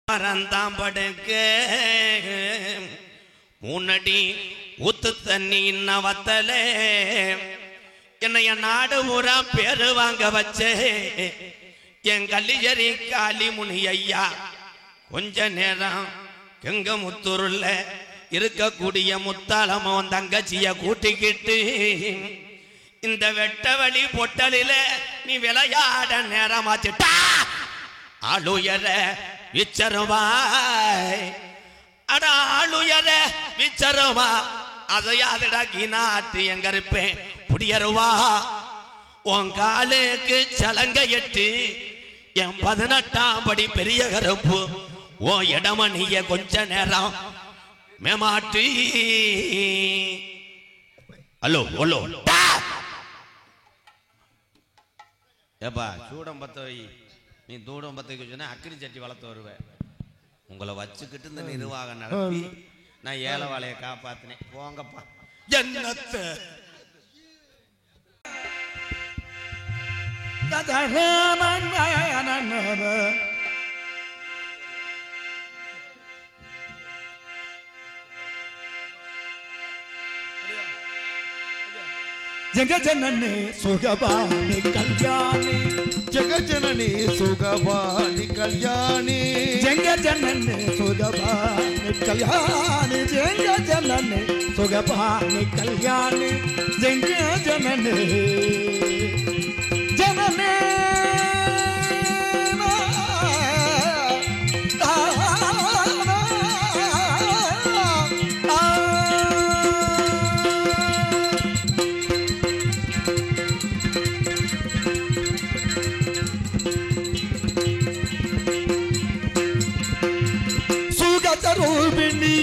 மறந்தான் படுக்க முன்னாடி ஊத்து தண்ணி இன்ன வத்தலே என்னைய நாடு ஊரா பேரு வாங்க வச்சே என் கல்லியரி காளி முனி ஐயா கொஞ்ச நேரம் கெங்கமுத்தூர்ல இருக்கக்கூடிய முத்தாளமோன் தங்கச்சிய கூட்டிக்கிட்டு இந்த வெட்ட வழி பொட்டலில நீ விளையாட நேரமாச்சுட்டா ஆளுயர விச்சருவாய் அட ஆளுயர விச்சருவா அதையாதடா கினாட்டு எங்க இருப்பேன் புடியருவா உன் காலுக்கு சலங்க எட்டு என் 18ஆம் படி பெரிய கருப்பு ஓ இடமணிய கொஞ்ச நேரம் மேமாட்டு ஹலோ ஹலோ ஏப்பா சூடம் பத்த வை நீ தூடம் பத்த சொன்னா அக்கினி சட்டி வளர்த்து வருவேன் உங்களை வச்சுக்கிட்டு இந்த நிர்வாகம் நடத்தி நான் ஏழை வாழையை காப்பாத்தினேன் போங்கப்பா என்னத்தை జగజనని సుగవాని కళ్యాణి జగజనని సుగవాని కళ్యాణి జగజనని సుగవాని కళ్యాణి జగజనని సుగవాని కళ్యాణి జగజనని జనని ரூபிணி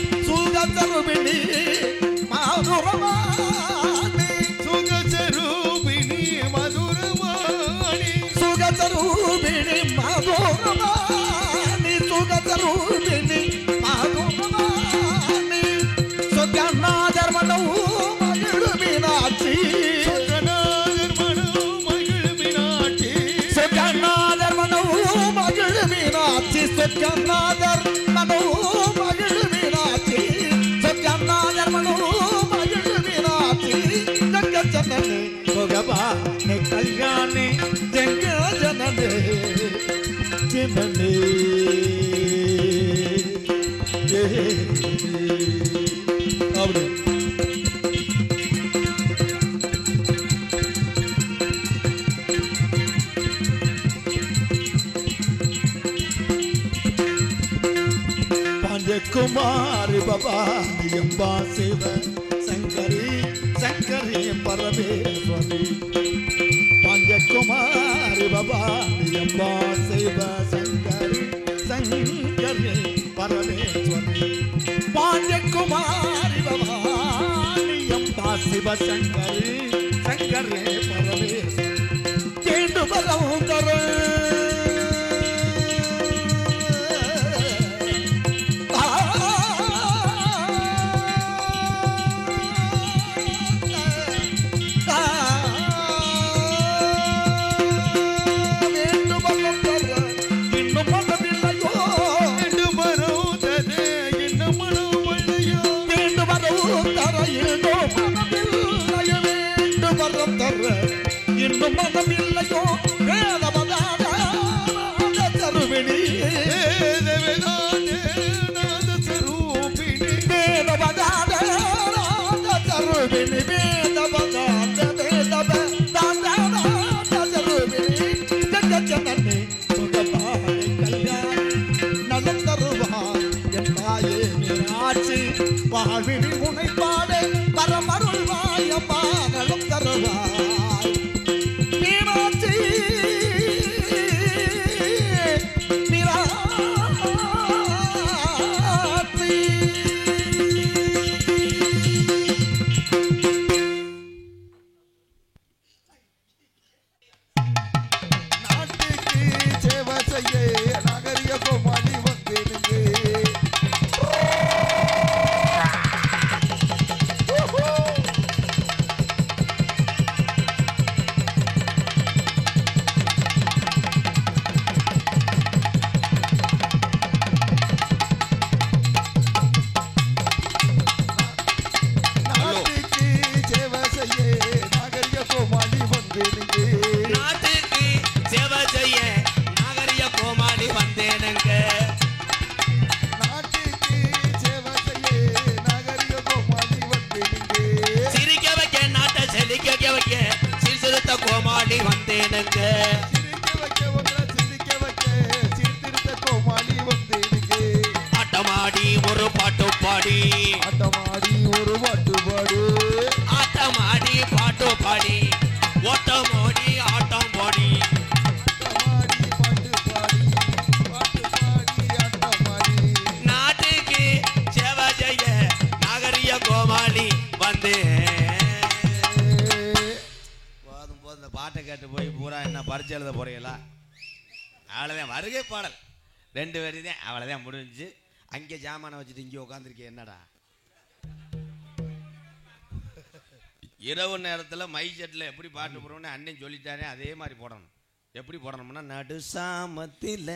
சுகதரூபிணி மதுரவாணி சுகதரூபிணி மதுரவாணி சுகதரூபிணி மதுரவாணி சுகதரூபிணி Soganader manu magil minachi Soganader manu magil minachi Soganader manu magil minachi Soganader manu magil minachi Soganader manu magil minachi Jagajanane Sogavane kalyani Jagajanane Jinane அப்படி பாஞ்சகுமாரி பவானி அம்பா சிவ சங்கரி சங்கரி பரமேஸ்வரி பாஞ்சகுமாரி பவானி அம்பா சிவ சங்கரி சங்கரி பரமேஸ்வரி பாஞ்சகுமாரி பவானி அம்பா சிவ சங்கரி சங்கரி பரமேஸ்வரி கேண்டு பலம் தர இன்னும் மனமில்லையோ வேதவதான தருவினி வேதவதான தருவினி வேதவதான தருவினி வேதவதான வேதவதான தருவினி ஜகஜனனி சுகவானி கல்யாணி நலம் தருவாய் என் தாயே மீனாட்சி வாழ்வினி உனை பாட பரமருள்வாய் அம்மா நலம் தருவாய் நாட்டுக்கு சேவை செய்ய நகரிய கோமாளி வந்து ஆட்டமாடி ஒரு பாட்டு பாடி ஆட்டமாடி ஒரு பாட்டு பாடு ஆட்டமாடி பாட்டு பாடி ஓட்டமோடி ஆட்டம் போடி ஆட்டமாடி பாட்டு பாடி பாட்டு பாடி ஆட்டமாடி நாட்டுக்கு சேவை செய்ய நாகரிக கோமாளி வந்து போதும் போதும் இந்த பாட்டை கேட்டு போய் பூரா என்ன பரிச்சு எழுத போறீங்களா? அவ்வளோதான் வருகை பாடல் 2 வரி தான், அவ்வளோதான் முடிஞ்சு. அங்கே ஜாமானை வச்சுட்டு இங்கே உட்காந்துருக்கேன் என்னடா? இரவு நேரத்தில் மை செட்டில் எப்படி பாட்டு போடுறோம்னு அண்ணன் சொல்லிட்டாரே அதே மாதிரி போடணும். எப்படி போடணும்னா நடு சாமத்தில்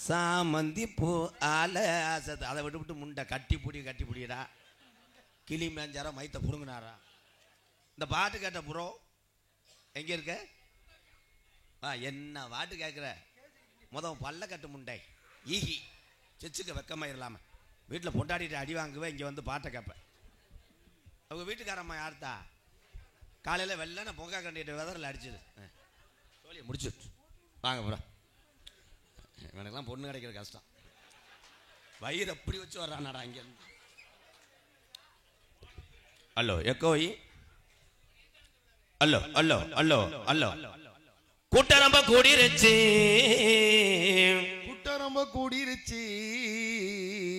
சாமந்தி பூ ஆல ஆசத்து அதை விட்டு முண்டை கட்டி பிடிடா கிளி மேஞ்சாரா மைத்த புடுங்கினாரா. இந்த பாட்டு கேட்ட புறோ எங்கே இருக்க? என்ன பாட்டு கேட்குற? பல்ல கட்டு முண்டை ஈகி செச்சுக்க வெக்கமாக இல்லாம வீட்டில் பொண்டாடிட்டு அடி வாங்குவேன். இங்கே வந்து பாட்டை கேட்பேன். அவங்க வீட்டுக்காரம்மா யார்த்தா காலையில் வெள்ளன பொங்கா கண்டிட்டு வெதரில் அடிச்சுது தோழியை முடிச்சுட்டு வாங்க ப்ரோ. எனக்கெல்லாம் பொண்ணு கிடைக்கிற கஷ்டம். வயிறு அப்படி வச்சு வர்றானாடா இங்கே. ஹலோ எக்கோயி ஹலோ ஹலோ ஹலோ ஹலோ கூட்டரம்ப கூடிருச்சு கூட்டரம்ப கூடிருச்சு.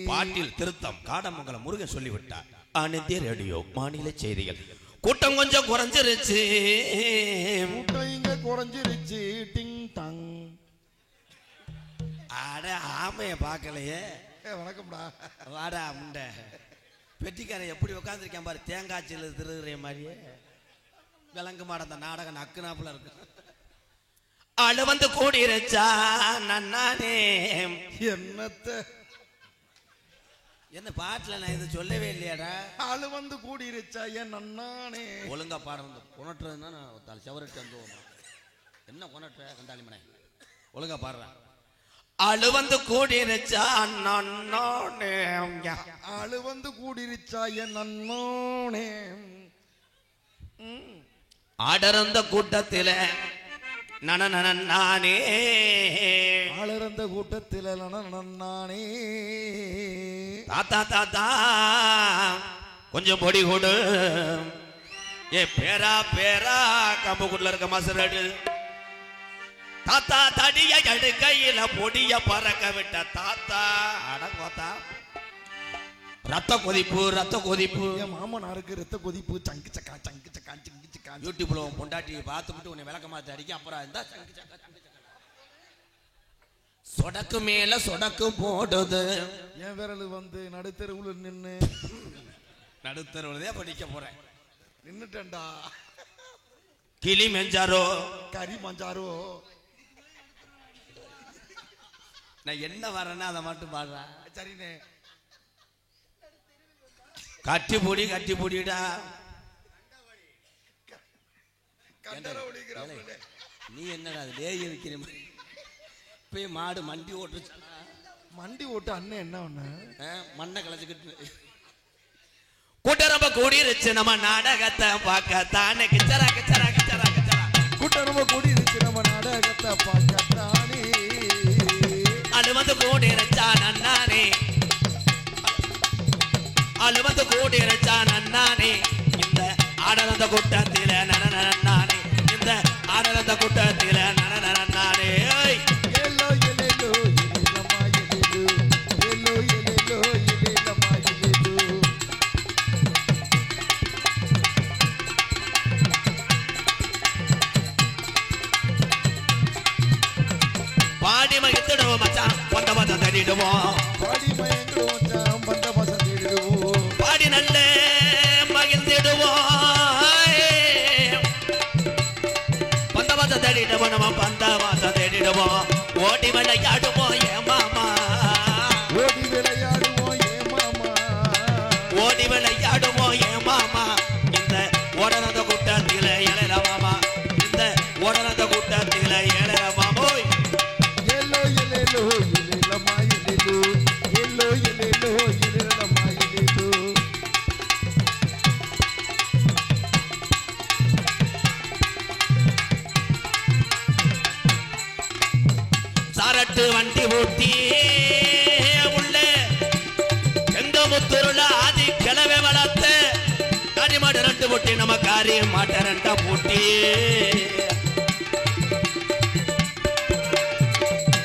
பாட்டில் திருத்தம் காடமங்கலம் முருகன் சொல்லிவிட்டார். ஆனந்தி ரேடியோ மாநில செய்திகள். கூட்டம் கொஞ்சம் குறைஞ்சிருச்சு. கூட்டம் இங்க குறைஞ்சிருச்சு. டிங் டாங். ஆட ஆமைய பார்க்கலையே. வணக்கம்டா. வாடா முண்டை பெட்டிக்காரை எப்படி உட்காந்துருக்கேன் பாரு. தேங்காய்ச்சியில் திருகிற மாதிரியே விளங்க மாட அந்த நாடகம் நக்குனாப்புல இருக்கு. ஆளு வந்து கூடிருச்சா நன்னானே. என்னத்த என்ன பாட்டுல நான் இது சொல்லவே இல்லையாடா? ஆளு வந்து கூடிருச்சா என் நன்னானே. ஒழுங்கா பாடம் கொணட்டுறதுன்னா நான் செவரட்டு வந்து என்ன கொணட்டுற கண்டாளி மனை ஒழுங்கா பாடுறேன். ஆளு வந்து கூடிருச்சா நன்னானே. ஆளு வந்து கூடிருச்சா என் நன்னானே. ஆடறந்த கூட்டத்தில நானே ஆளறந்த கூட்டத்தில் நானே. தாத்தா தாத்தா கொஞ்சம் பொடி கொடு. ஏ பேரா பேரா கம்புக்குள்ள இருக்க மசரடு. தாத்தா தடிய கையில பொடிய பறக்க விட்ட தாத்தா. அட பார்த்தா ரத்த கொதிப்பு ரத்த கொதிப்பு. என் மாமனாருக்கு ரத்த கொதிப்பு. சங்கு சக்கா சங்கு சக்கா சங்கு சக்கா. யூடியூப்ல பொண்டாட்டி பார்த்துக்கிட்டு உன்னை விளக்க மாத்தி அடிக்க. அப்புறம் இருந்தா சங்கு சக்கா சங்கு சக்கா சொடக்கு மேல சொடக்கு போடுது. என் விரல் வந்து நடுத்தெருவுல நின்னு நடுத்தருவதே படிக்க போறேன். நின்னுட்டேன்டா. கிளி மெஞ்சாரோ கறி மஞ்சாரோ. நான் என்ன வரேன்னா அதை மட்டும் பாடுறேன். சரிண்ணே. கட்டி பொடிடா. நீ என்னடா லேய வைக்கிற மாதிரி போய் மாடு மண்டி ஓட்டுச்சு. மண்டி ஓட்டு அண்ணன் என்ன ஒண்ணு மண்ணை கலைச்சுக்கிட்டு கூட்டரம்ப கூடிருச்சு. நம்ம நாடகத்தை பார்க்க தானே கிச்சரா கிச்சரா கிச்சரா கிச்சரா. கூட்டரம்ப கூடிருச்சு. நம்ம நாடகத்தை பார்க்க தானே. அது வந்து கூடிருச்சா நன்னானே. அது வந்து கூடிருச்சா நன்னானே. இந்த ஆடலந்த கூட்டத்தில நன்னானே. இந்த ஆடலந்த கூட்டத்தில நன்னானே. எல்லோ எல்லோ எல்லம்மா எல்லோ எல்லோ எல்லோ எல்லம்மா எல்லோ. பாடி மகிழ்த்திடுவோம் மச்சான் வந்த வந்த தடிடுவோம். பாடி மயங்குவோம் மச்சான் வந்த பசங்க தேடிடுவோம். பாடி நல்ல மகிழ்ந்திடுவோம். வந்த வந்த தேடிடுவோம். நம்ம வந்த வந்த தேடிடுவோம். ஓடி விளையாடுவோம் ஏ மாமா. ஓடி விளையாடுவோம் ஏ மாமா. ஓடி விளையாடுவோம் ஏ மாமா. இந்த ஓடனத கூட்டத்தில ஏழர மாமா. இந்த ஓடனத கூட்டத்தில ஏழர மாமோய். எல்லோ எல்லோ எல்லம்மா எல்லோ எல்லோ எல்லோ எல்லம்மா எல்லோ. சாரட்டு வண்டி ரெண்டு பொட்டி நம்ம காரி மாட்ட ரெண்டா பூட்டி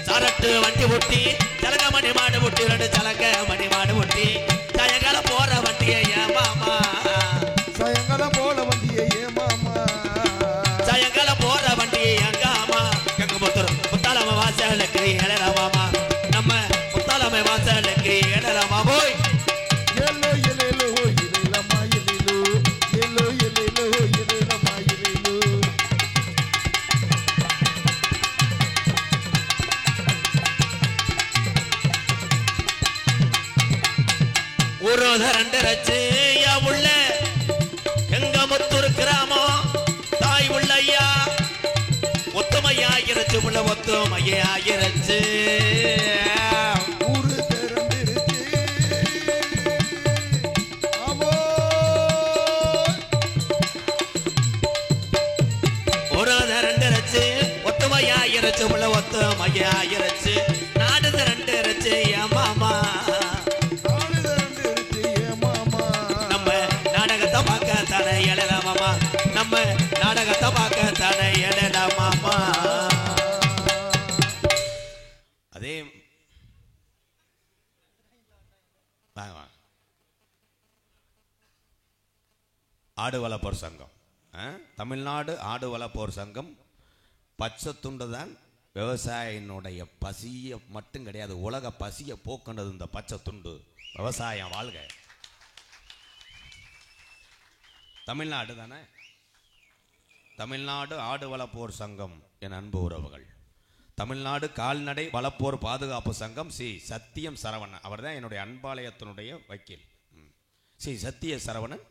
சரட்டு வண்டி பொட்டி சலக மணி மாடு பொட்டி ரெண்டு சலக மணி மாடு பொட்டி சாயங்காலம் போற வண்டியை ஏன் மாமா சாயங்காலம் போல வண்டியை ஏன் மாமா சாயங்காலம் போற வண்டியை எங்க ஆமா எங்க முத்தாலம வாசலுக்கு ஏழர மாமா நம்ம முத்தாலம வாசலுக்கு ஏழர மாமோய் எல்லோ எல்லோ இலமா எல்லோ எல்லோ எல்லோ இலமா எல்லோ ஒரு ரெண்டு ரச்சு யா உள்ள எங்க முத்தூர் கிராமம் தாய் உள்ள ஐயா ஒத்துமையாயிருச்சு உள்ள ஒத்துமையாயிருச்சு ஊரு திறந்திருச்சு ஆமோ ஒரு ரெண்டு ரச்சு ஒத்துமையாயிருச்சு உள்ள ஒத்துமையாயிருச்சு நாடு ரெண்டு ரச்சு என் மாமா நாடு திறந்திருச்சு ஏன் மாமா நம்ம நாடகத்தை பார்க்க தானே எழல மாமா நம்ம நாடகத்தை பார்க்க தானே எழல மாமா அதே வாங்க வாங்க ஆடு வளர்ப்போர் சங்கம் தமிழ்நாடு ஆடு வளர்ப்போர் சங்கம் பச்சை துண்டு தான் விவசாயினுடைய பசியை மட்டும் கிடையாது உலக பசியை போக்குனது இந்த பச்சை துண்டு விவசாயம் வாழ்க தமிழ்நாடு தானே தமிழ்நாடு ஆடு வளர்ப்போர் சங்கம் என் அன்பு உறவுகள் தமிழ்நாடு கால்நடை வளர்ப்போர் பாதுகாப்பு சங்கம் ஸ்ரீ சத்தியம் சரவணன் அவர் தான் என்னுடைய அன்பாலயத்தினுடைய வக்கீல் ஸ்ரீ சத்திய சரவணன்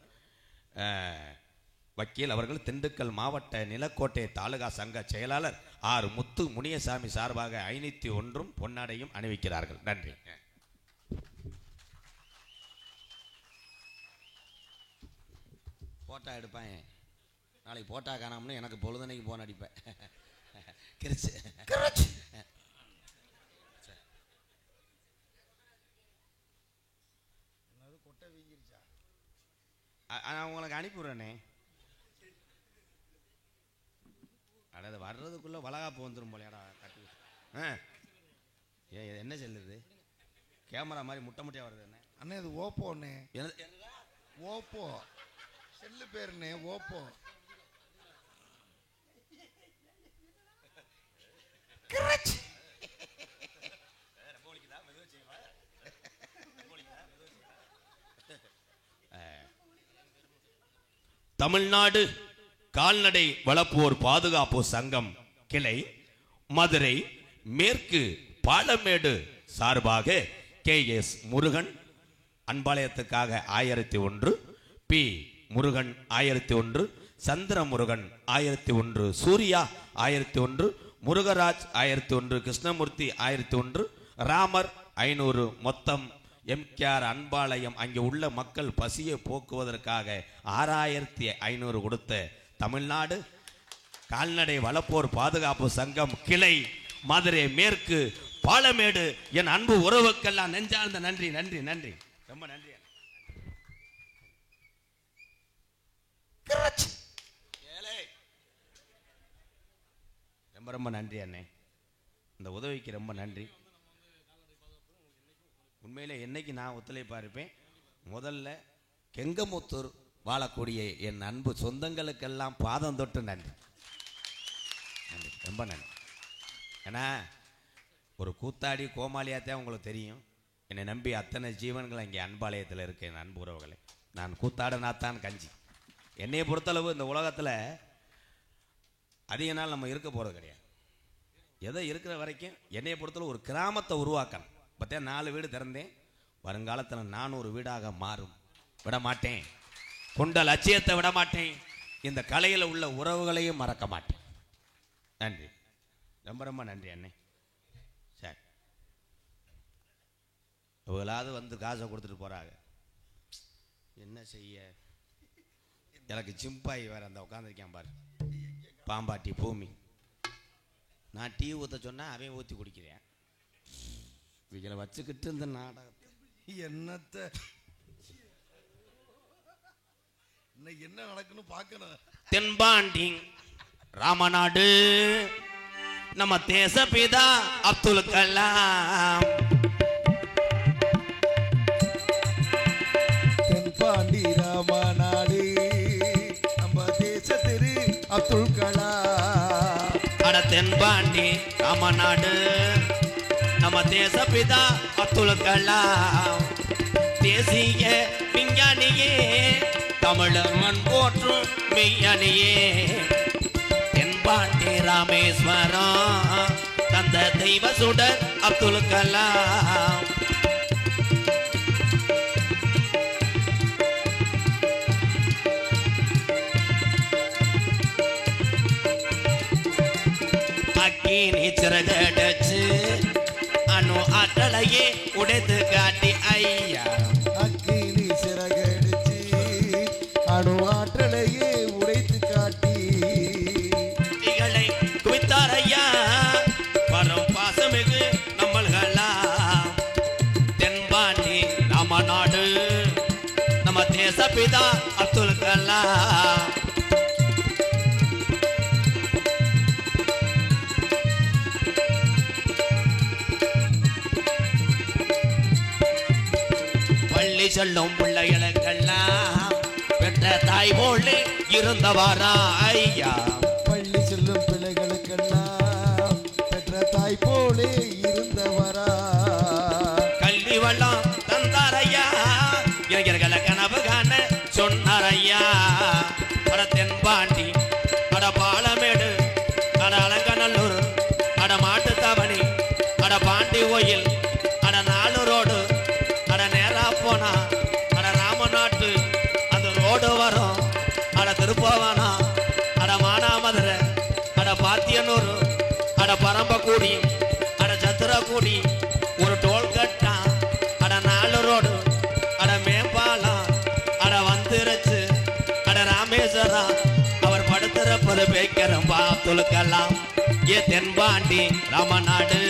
வக்கீல் அவர்கள் திண்டுக்கல் மாவட்ட நிலக்கோட்டை தாலுகா சங்க செயலாளர் ஆர் முத்து முனியசாமி சார்பாக 501 பொன்னாடையும் அணிவிக்கிறார்கள் நன்றி போட்டா எடுப்பேன் நாளைக்கு போட்டா காணாமனு எனக்கு பொழுதனைக்கு போன் அடிப்பேன் கிரிச்சு நான் உங்களுக்கு அனுப்பிவிடுறேனே அதாவது வர்றதுக்குள்ள வளகாப்பு வந்துடும் போலையாடா கட்டி என்ன செல்லுது கேமரா மாதிரி முட்டை முட்டையா வருது என்ன அண்ணே இது ஓப்போ அண்ணே என்ன ஓப்போ செல்லு பேருண்ணே ஓப்போ தமிழ்நாடு கால்நடை வளர்ப்போர் பாதுகாப்பு சங்கம் கிளை மதுரை மேற்கு பாலமேடு சார்பாக KS முருகன் அன்பாலயத்துக்காக 1001 பி முருகன் 1001 சந்திரமுருகன் 1001 சூர்யா 1001 முருகராஜ் 1001 கிருஷ்ணமூர்த்தி 1001 ராமர் 500 மொத்தம் MKR அன்பாலயம் அங்கே உள்ள மக்கள் பசியை போக்குவதற்காக 6500 கொடுத்த தமிழ்நாடு கால்நடை வளர்ப்போர் பாதுகாப்பு சங்கம் கிளை மதுரை மேற்கு பாலமேடு என் அன்பு உறவுக்கெல்லாம் நெஞ்சார்ந்த நன்றி நன்றி நன்றி ரொம்ப நன்றி ரொம்ப ரொம்ப நன்றி அண்ணே இந்த உதவிக்கு ரொம்ப நன்றி உண்மையிலே என்னைக்கு நான் ஒத்துழைப்பா இருப்பேன் முதல்ல கெங்கமுத்தூர் வாழக்கூடிய என் அன்பு சொந்தங்களுக்கெல்லாம் பாதம் தொட்டு நன்றி நன்றி ரொம்ப நன்றி ஏன்னா ஒரு கூத்தாடி கோமாளியாத்தான் உங்களுக்கு தெரியும் என்னை நம்பி அத்தனை ஜீவன்கள் இங்கே அன்பாலயத்தில் இருக்கு என் அன்பு உறவுகளை நான் கூத்தாடினாத்தான் கஞ்சி என்னையை பொறுத்தளவு இந்த உலகத்தில் அதிக நாள் நம்ம இருக்க போகிறது கிடையாது எதை இருக்கிற வரைக்கும் என்னையை பொறுத்தளவு ஒரு கிராமத்தை உருவாக்கணும் பார்த்தா 4 வீடு திறந்தேன் வருங்காலத்தில் 400 வீடாக மாறும் விட மாட்டேன் கொண்ட லட்சியத்தை விட மாட்டேன் இந்த கலையில் உள்ள உறவுகளையும் மறக்க மாட்டேன் நன்றி ரொம்ப ரொம்ப நன்றி அண்ணே சரி இவங்களாவது வந்து காசை கொடுத்துட்டு போகிறாங்க என்ன செய்ய எனக்கு சிம்பாய் வேற அந்த உட்காந்துருக்கேன் பாரு பாம்பாட்டி பூமி நான் டீ ஊற்ற சொன்னால் அவன் ஊற்றி குடிக்கிறேன் இவங்களை வச்சுக்கிட்டு இந்த நாடகத்தை என்னத்த இன்னைக்கு என்ன நடக்குன்னு பார்க்கணும். தென்பாண்டி ராமநாடு நம்ம தேசபிதா அப்துல் கலாம். தென்பாண்டி ராமநாடு நம்ம தேச திரு அப்துல் கலாம். அட தென்பாண்டி ராமநாடு நம்ம தேசபிதா அப்துல் கலாம். தேசிய விஞ்ஞானியே தமிழர் மண் போற்றும் மெய்ஞானியே. தென்பாண்டி ராமேஸ்வரம் தந்த தெய்வ சுடர் அப்துல் கலாம். அக்கினி சிறகடிச்சு அணு ஆற்றலையே உடைத்து காட்டி ஐயா. அக்கினி சிறகடிச்சு அணு ஆற்றலையே உடைத்து காட்டி திகளை குவித்தார் ஐயா. வரும் பாசமிகு நம்மள்களா. தென்பாண்டி ராமநாடு நம்ம தேசபிதா அப்துல் கலாம். பள்ளி செல்லும் பிள்ளைகளுக்கெல்லாம் பெற்ற தாய் போல இருந்தவாரா ஐயா. பள்ளி செல்லும் பிள்ளைகளுக்கெல்லாம் பெற்ற தாய் போலே இருந்தவரா. கல்வி வளம் தந்தார் ஐயா. இளைஞர்களை கனவு காண சொன்னார் ஐயா. அட தென்பாண்டி அட பாலமேடு அட அலங்கநல்லூர் அட மாட்டுத்தாவணி அட பாண்டி கோயில் அட நாலூரோடு அட நேரா போனா அட ராமநாட்டு அந்த ரோடு வரும். அட திருப்பவனம் அட மானாமதுரை அட பாத்தியனூர் அட பரம்பக்கூடி அட சத்திரக்கூடி ஒரு டோல்கட்டா அட நாலு ரோடு அட மேம்பாலம் அட வந்துருச்சு அட ராமேஸ்வரம். அவர் படுத்திருப்பது பேக்கரம்பா அப்துல் கலாம். ஏ தென்பாண்டி ராமநாடு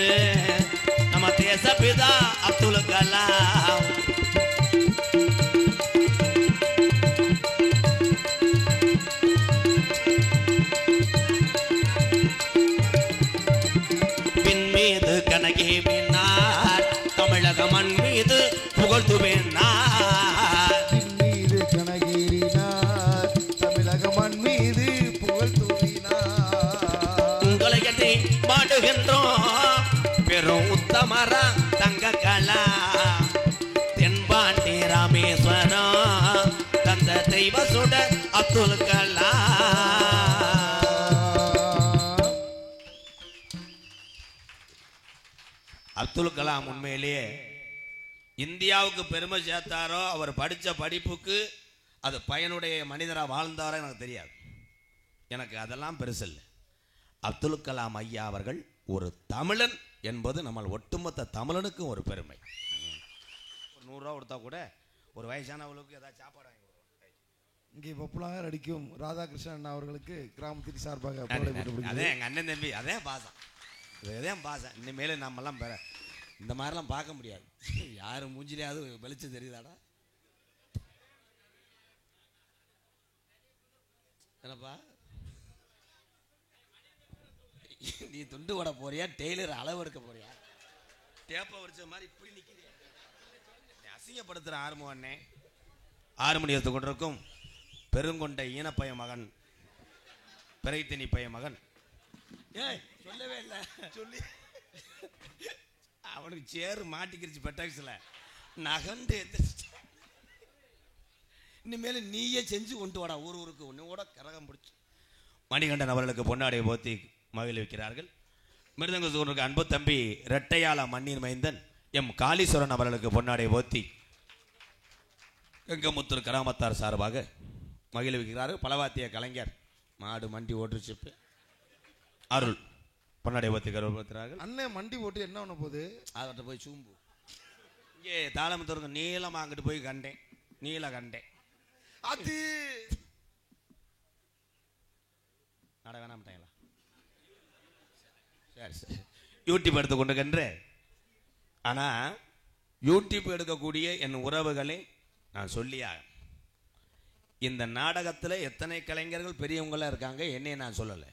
நம்ம தேசபிதா அப்துல் கலாம். மீது கனகே வினார் தமிழக மண் மீது புகழ்ந்து வேண்டார். மீது கனகேறினார் தமிழக மண் மீது புகழ் தூவினார். உங்களை எண்ணி பாடுகின்றோம் பெரும் உத்தமரா தங்க கலா. தென்பாண்டி ராமேஸ்வரம் தந்த தெய்வ சுடர் அப்துல் கலாம். அப்துல் கலாம் உண்மையிலேயே இந்தியாவுக்கு பெருமை சேர்த்தாரோ அவர் படித்த படிப்புக்கு அது பயனுடைய மனிதராக வாழ்ந்தாரோ எனக்கு தெரியாது. எனக்கு அதெல்லாம் பெருசில்லை. அப்துல் கலாம் ஐயா அவர்கள் ஒரு தமிழன் என்பது நம்ம ஒட்டுமொத்த தமிழனுக்கும் ஒரு பெருமை. ஒரு 100 ரூபா கொடுத்தா கூட ஒரு வயசானவர்களுக்கு ஏதாவது சாப்பாடு வாங்கி கொடுப்போம். இங்கே பப்புலாக நடிக்கும் ராதாகிருஷ்ணன் அவர்களுக்கு கிராமத்தின் சார்பாக அதே எங்கள் அண்ணன் தம்பி அதே பாசம். இதேதான் பாசம். இனிமேல் நம்மெல்லாம் இந்த மாதிரிலாம் பார்க்க முடியாது. யார் மூஞ்சிலையாவது வெளிச்சம் தெரியுதாடா என்னப்பா? நீ துண்டு வட போறியா டெய்லர் அளவு எடுக்க போறியா? டேப்ப வரிச்ச மாதிரி இப்படி நிக்கிறியா? அசிங்கப்படுத்துற ஆறுமுகண்ணே. 6 மணி எடுத்து கொண்டிருக்கும் பெருங்கொண்ட ஈனப்பைய மகன் பிறைத்தனி பைய மகன். ஏய் சொல்லவே இல்லை சொல்லி அவனுக்கு சேரு மாட்டிக்கிருச்சு பெட்டாக்ஸ்ல நகண்டு எந்திரிச்சு. இனிமேல் நீயே செஞ்சு கொண்டு வாடா ஊருக்கு உன்னோட கரகம் பிடிச்சி. மணிகண்டன் அவர்களுக்கு பொன்னாடை போத்தி மகிழ்விக்கிறார்கள். மிருதங்க சூரனுக்கு அன்பு தம்பி ரெட்டையாள மண்ணின் மைந்தன் எம் காளீஸ்வரன் அவர்களுக்கு பொன்னாடை போத்தி கங்கமுத்தூர் கிராமத்தார் சார்பாக மகிழ்விக்கிறார்கள். பலவாத்திய கலைஞர் மாடு மண்டி ஓட்டுச்சிப்பு அருள் பொன்னாடை போத்தி கருவப்படுத்துகிறார்கள். அண்ணன் மண்டி போட்டு என்ன பண்ண போகுது? அவர்கிட்ட போய் சூம்பு. இங்கே தாளமுத்தூருக்கு நீளமாக அங்கிட்டு போய் கண்டேன். நீல கண்டேன் அது நட வேணாம்ட்டாங்களா? சரி சரி யூடியூப் எடுத்துக்கொண்டுகின்ற. ஆனால் யூடியூப் எடுக்கக்கூடிய என் உறவுகளை நான் சொல்லியா இந்த நாடகத்தில் எத்தனை கலைஞர்கள் பெரியவங்களாம் இருக்காங்க, என்னைய நான் சொல்லலை.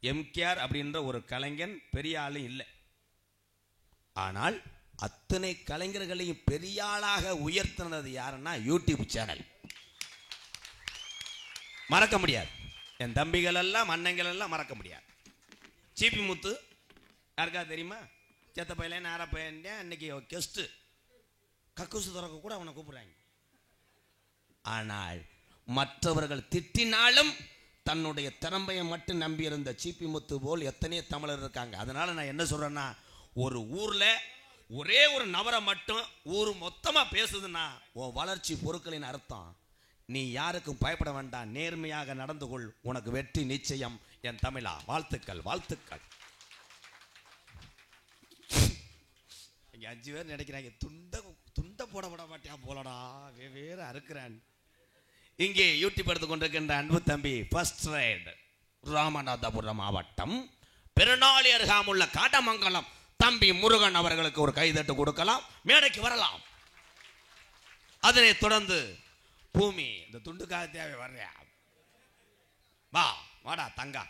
எம்கேஆர் அப்படின்ற ஒரு கலைஞன் பெரிய ஆளு இல்லை. ஆனால் அத்தனை கலைஞர்களையும் பெரிய ஆளாக உயர்த்தினது யாருன்னா யூடியூப் சேனல். மறக்க முடியாது. என் தம்பிகள் எல்லாம் அண்ணங்கள் எல்லாம் மறக்க முடியாது. சிபி முத்து யாருக்கா தெரியுமா? சேத்த பையன் நார பையன் இன்னைக்கு கெஸ்ட்டு கக்கூசு துறக்க கூட அவனை கூப்பிடுறாங்க. ஆனால் மற்றவர்கள் திட்டினாலும் தன்னுடைய திறமையை மட்டும் நம்பி இருந்த சிபி முத்து போல் எத்தனையோ தமிழர் இருக்காங்க. அதனால நான் என்ன சொல்றேன்னா, ஒரு ஊர்ல ஒரே ஒரு நபரை மட்டும் ஊர் மொத்தமா பேசுதுன்னா உன் வளர்ச்சி பொருட்களின் அர்த்தம். நீ யாருக்கும் பயப்பட வேண்டாம், நேர்மையாக நடந்து கொள், உனக்கு வெற்றி நிச்சயம். என் தமிழா, வாழ்த்துக்கள் வாழ்த்துக்கள். இங்க 5 பேர் நினைக்கிறாங்க துண்ட போட மாட்டியா போலடா, வேற அறுக்கிறான். இங்கே யூடியூப் எடுத்துக் கொண்டிருக்கின்ற அன்பு தம்பி ஃபர்ஸ்ட் ரைட் ராமநாதபுரம் மாவட்டம் பெருநாளி அருகாமுள்ள காட்டமங்கலம் தம்பி முருகன் அவர்களுக்கு ஒரு கைதட்டு கொடுக்கலாம், மேடைக்கு வரலாம். அதனை தொடர்ந்து பூமி, இந்த துண்டுக்காக தேவை வர்றியா, வா வாடா தங்கா.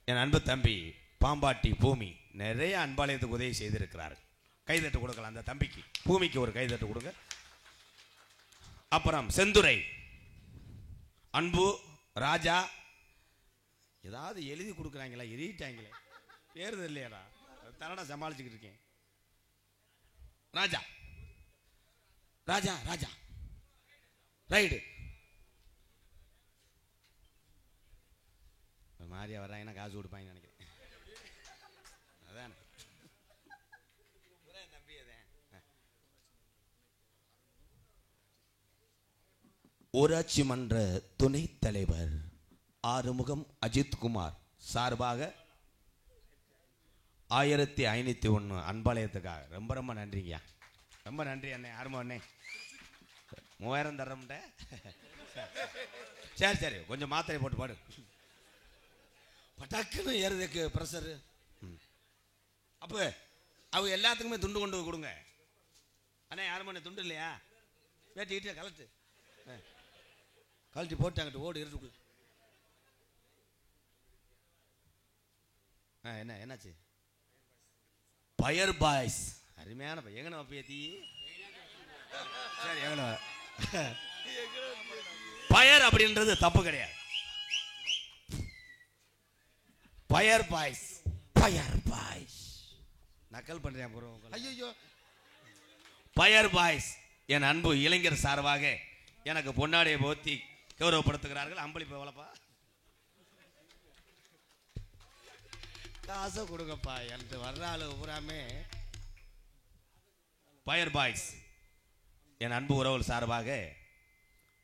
என் அன்பு தம்பி பாம்பாட்டி பூமி நிறைய அன்பாலயத்துக்கு உதவி செய்திருக்கிறார்கள். கைதட்டு கொடுக்கலாம் அந்த தம்பிக்கு, பூமிக்கு ஒரு கைதட்டு கொடுங்க. அப்புறம் செந்துரை, அன்பு, ராஜா. ஏதாவது எழுதி கொடுக்குறாங்களா, எழுதிட்டாங்களே, பேருது இல்லையாடா, தரடா சமாளிச்சுக்கிட்டு இருக்கேன். ராஜா ராஜா ராஜா ரைடு மாதிரியா வர்றாங்கன்னா காசு கொடுப்பாங்கன்னு நினைக்கிறேன். அதான் தம்பி. ஊராட்சி மன்ற துணைத் தலைவர் ஆறுமுகம் அஜித்குமார் சார்பாக 1501 அன்பாலயத்துக்காக ரொம்ப ரொம்ப நன்றிங்கய்யா, ரொம்ப நன்றி அண்ணே. ஆறுமுகம் அண்ணே 3000 தர்றோம்ட்ட. சரி சரி, கொஞ்சம் மாத்திரை போட்டு பாடு. பட்டாக்குன்னு ஏறுதுக்கு ப்ரெஷரு. அப்போ அவங்க எல்லாத்துக்குமே துண்டு கொண்டு கொடுங்க அண்ணே. ஆறுமுகம் துண்டு இல்லையா, வேட்டிக்கிட்டே கழட்டி போட்டாங்கிட்டு ஓடு இருட்டுக்குள்ள. என்னாச்சு? பயர் பாய்ஸ் அருமையான எங்கன பேத்தி. சரி, எங்கன பயர் அப்படின்றது தப்பு கிடையாது. பயர் பாய்ஸ், பயர் பாய்ஸ் நக்கல் பண்றேன் ப்ரோ. ஐயோ, பயர் பாய்ஸ் என் அன்பு இளைஞர் சார்பாக எனக்கு பொன்னாடியை போத்தி கௌரவப்படுத்துகிறார்கள். அம்பளிப்பு எவ்வளப்பா? காசை கொடுங்கப்பா. எனக்கு வர்ற ஆளு பூராமே பயர் பாய்ஸ் என் அன்பு உறவுகள் சார்பாக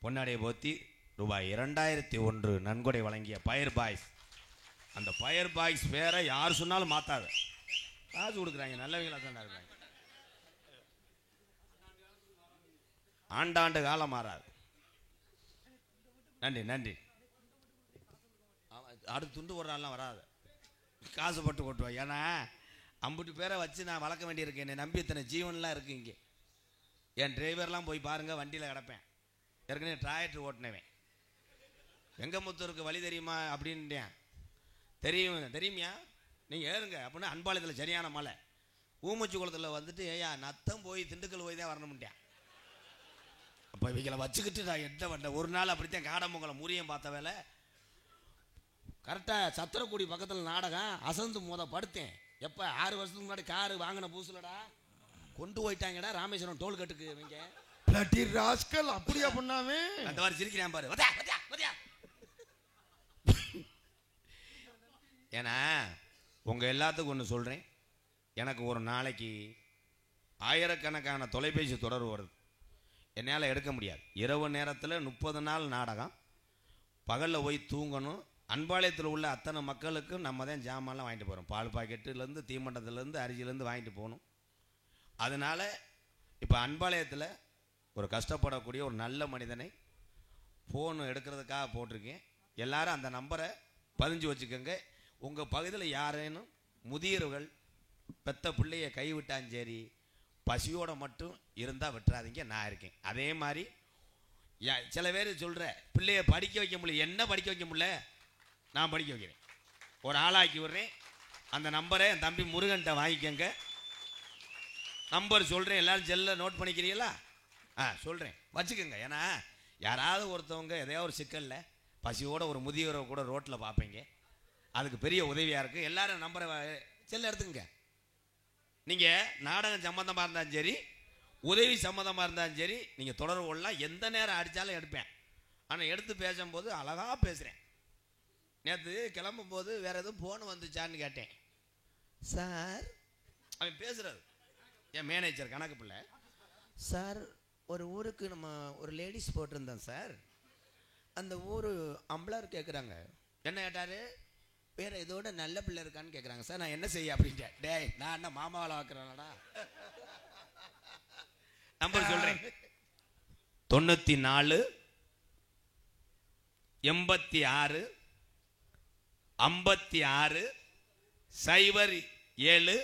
பொன்னாடியை போத்தி ரூபாய் 2001 நன்கொடை வழங்கிய பயர் பாய்ஸ். அந்த பயர் பாய்ஸ் வேற யார் சொன்னாலும் மாத்தாத, காசு கொடுக்குறாங்க, நல்லவங்களா தான் இருக்காங்க. ஆண்டாண்டு காலம் மாறாது. நன்றி நன்றி. அடுத்து துண்டு போடுறாலாம் வராது, காசு போட்டு கொட்டுவா. ஏன்னா 50 பேரை வச்சு நான் வளர்க்க வேண்டியிருக்கேன். என்னை நம்பி இத்தனை ஜீவன்லாம் இருக்கு இங்கே. என் டிரைவர்லாம் போய் பாருங்க, வண்டியில் கிடப்பேன். ஏற்கனவே டிராக்டர் ஓட்டினவேன். வெங்கமுத்தூருக்கு வழி தெரியுமா அப்படின்ட்டேன். தெரியுமியா, நீங்கள் ஏறுங்க அப்படின்னா அன்பாலயத்தில் சரியான மலை. ஊமச்சி குளத்தில் வந்துட்டு ஏயா நத்தம் போய் திண்டுக்கல் போய் தான் வரணும்ட்டேன். அப்போ இவங்களை வச்சுக்கிட்டு நான் என்ன பண்ணேன், ஒரு நாள் அப்படித்தான் காடமங்கலம் முறியம் பார்த்த வேலை. கரெக்டாக சத்திரக்குடி பக்கத்தில் நாடகம் அசந்து படுத்தேன். எப்போ 6 வருஷத்துக்கு முன்னாடி காரு வாங்கின பூசுலடா கொண்டு போயிட்டாங்கடா ராமேஸ்வரம் டோல்கட்டுக்கு. இவங்க பிளட்டி ராஸ்கல் அப்படியே பண்ணாமே அந்த மாதிரி சிரிக்கிறேன் பாரு. ஏன்னா உங்கள் எல்லாத்துக்கும் ஒன்று சொல்கிறேன், எனக்கு ஒரு நாளைக்கு ஆயிரக்கணக்கான தொலைபேசி தொடர்பு வருது. என்னால் எடுக்க முடியாது. இரவு நேரத்தில் 30 நாள் நாடகம், பகலில் போய் தூங்கணும். அன்பாலயத்தில் உள்ள அத்தனை மக்களுக்கு நம்ம தான் ஜாமான்லாம் வாங்கிட்டு போகிறோம். பால் பாக்கெட்டுலேருந்து தீமண்டத்துலேருந்து அரிசியிலேருந்து வாங்கிட்டு போகணும். அதனால் இப்போ அன்பாலயத்தில் ஒரு கஷ்டப்படக்கூடிய ஒரு நல்ல மனிதனை ஃபோன் எடுக்கிறதுக்காக போட்டிருக்கேன். எல்லாரும் அந்த நம்பரை பதிஞ்சு வச்சுக்கோங்க. உங்கள் பகுதியில் யாரேனும் முதியவர்கள் பெத்த பிள்ளையை கைவிட்டாலும் சரி, பசியோடு மட்டும் இருந்தால் விட்டுறாதீங்க, நான் இருக்கேன். அதே மாதிரி சில பேர் சொல்ற பிள்ளைய படிக்க வைக்க முடியல. என்ன படிக்க வைக்க முடியல? நான் படிக்க வைக்கிறேன். ஒரு ஆளாக்கி விடுறேன். அந்த நம்பரை என் தம்பி முருகன்ட்ட வாங்கிக்கங்க. நம்பர் சொல்கிறேன், எல்லாரும் செல்லில் நோட் பண்ணிக்கிறீங்களா? சொல்கிறேன், வச்சுக்கோங்க. ஏன்னா யாராவது ஒருத்தவங்க எதையாவது ஒரு சிக்கலில் பசியோட ஒரு முதியவரை கூட ரோட்டில் பார்ப்பீங்க. அதுக்கு பெரிய உதவியாக இருக்குது. எல்லாரும் நம்பரை செல்ல எடுத்துக்கங்க. நீங்கள் நாடகம் சம்மந்தமாக இருந்தாலும் சரி, உதவி சம்மந்தமாக இருந்தாலும் சரி, நீங்கள் தொடர்பு கொள்ளலாம். எந்த நேரம் அடித்தாலும் எடுப்பேன். ஆனால் எடுத்து பேசும்போது அழகாக பேசுகிறேன். நேற்று கிளம்பும் போது வேறு எதுவும் ஃபோன் வந்துச்சான்னு கேட்டேன். சார், அவன் பேசுகிறது என் மேனேஜர் கணக்கு பிள்ளை. சார், ஒரு ஊருக்கு நம்ம ஒரு லேடிஸ் போட்டிருந்தோம் சார். அந்த ஊர் அம்பளர் கேட்குறாங்க. என்ன கேட்டார்? வேறு இதோட நல்ல பிள்ளை இருக்கான்னு கேட்குறாங்க சார். நான் என்ன செய்ய அப்படின்ட்டேன். டேய், நான் என்ன மாமாவால் ஆக்குறேன்டா. நம்பர் சொல்கிறேன், 94 86 56 07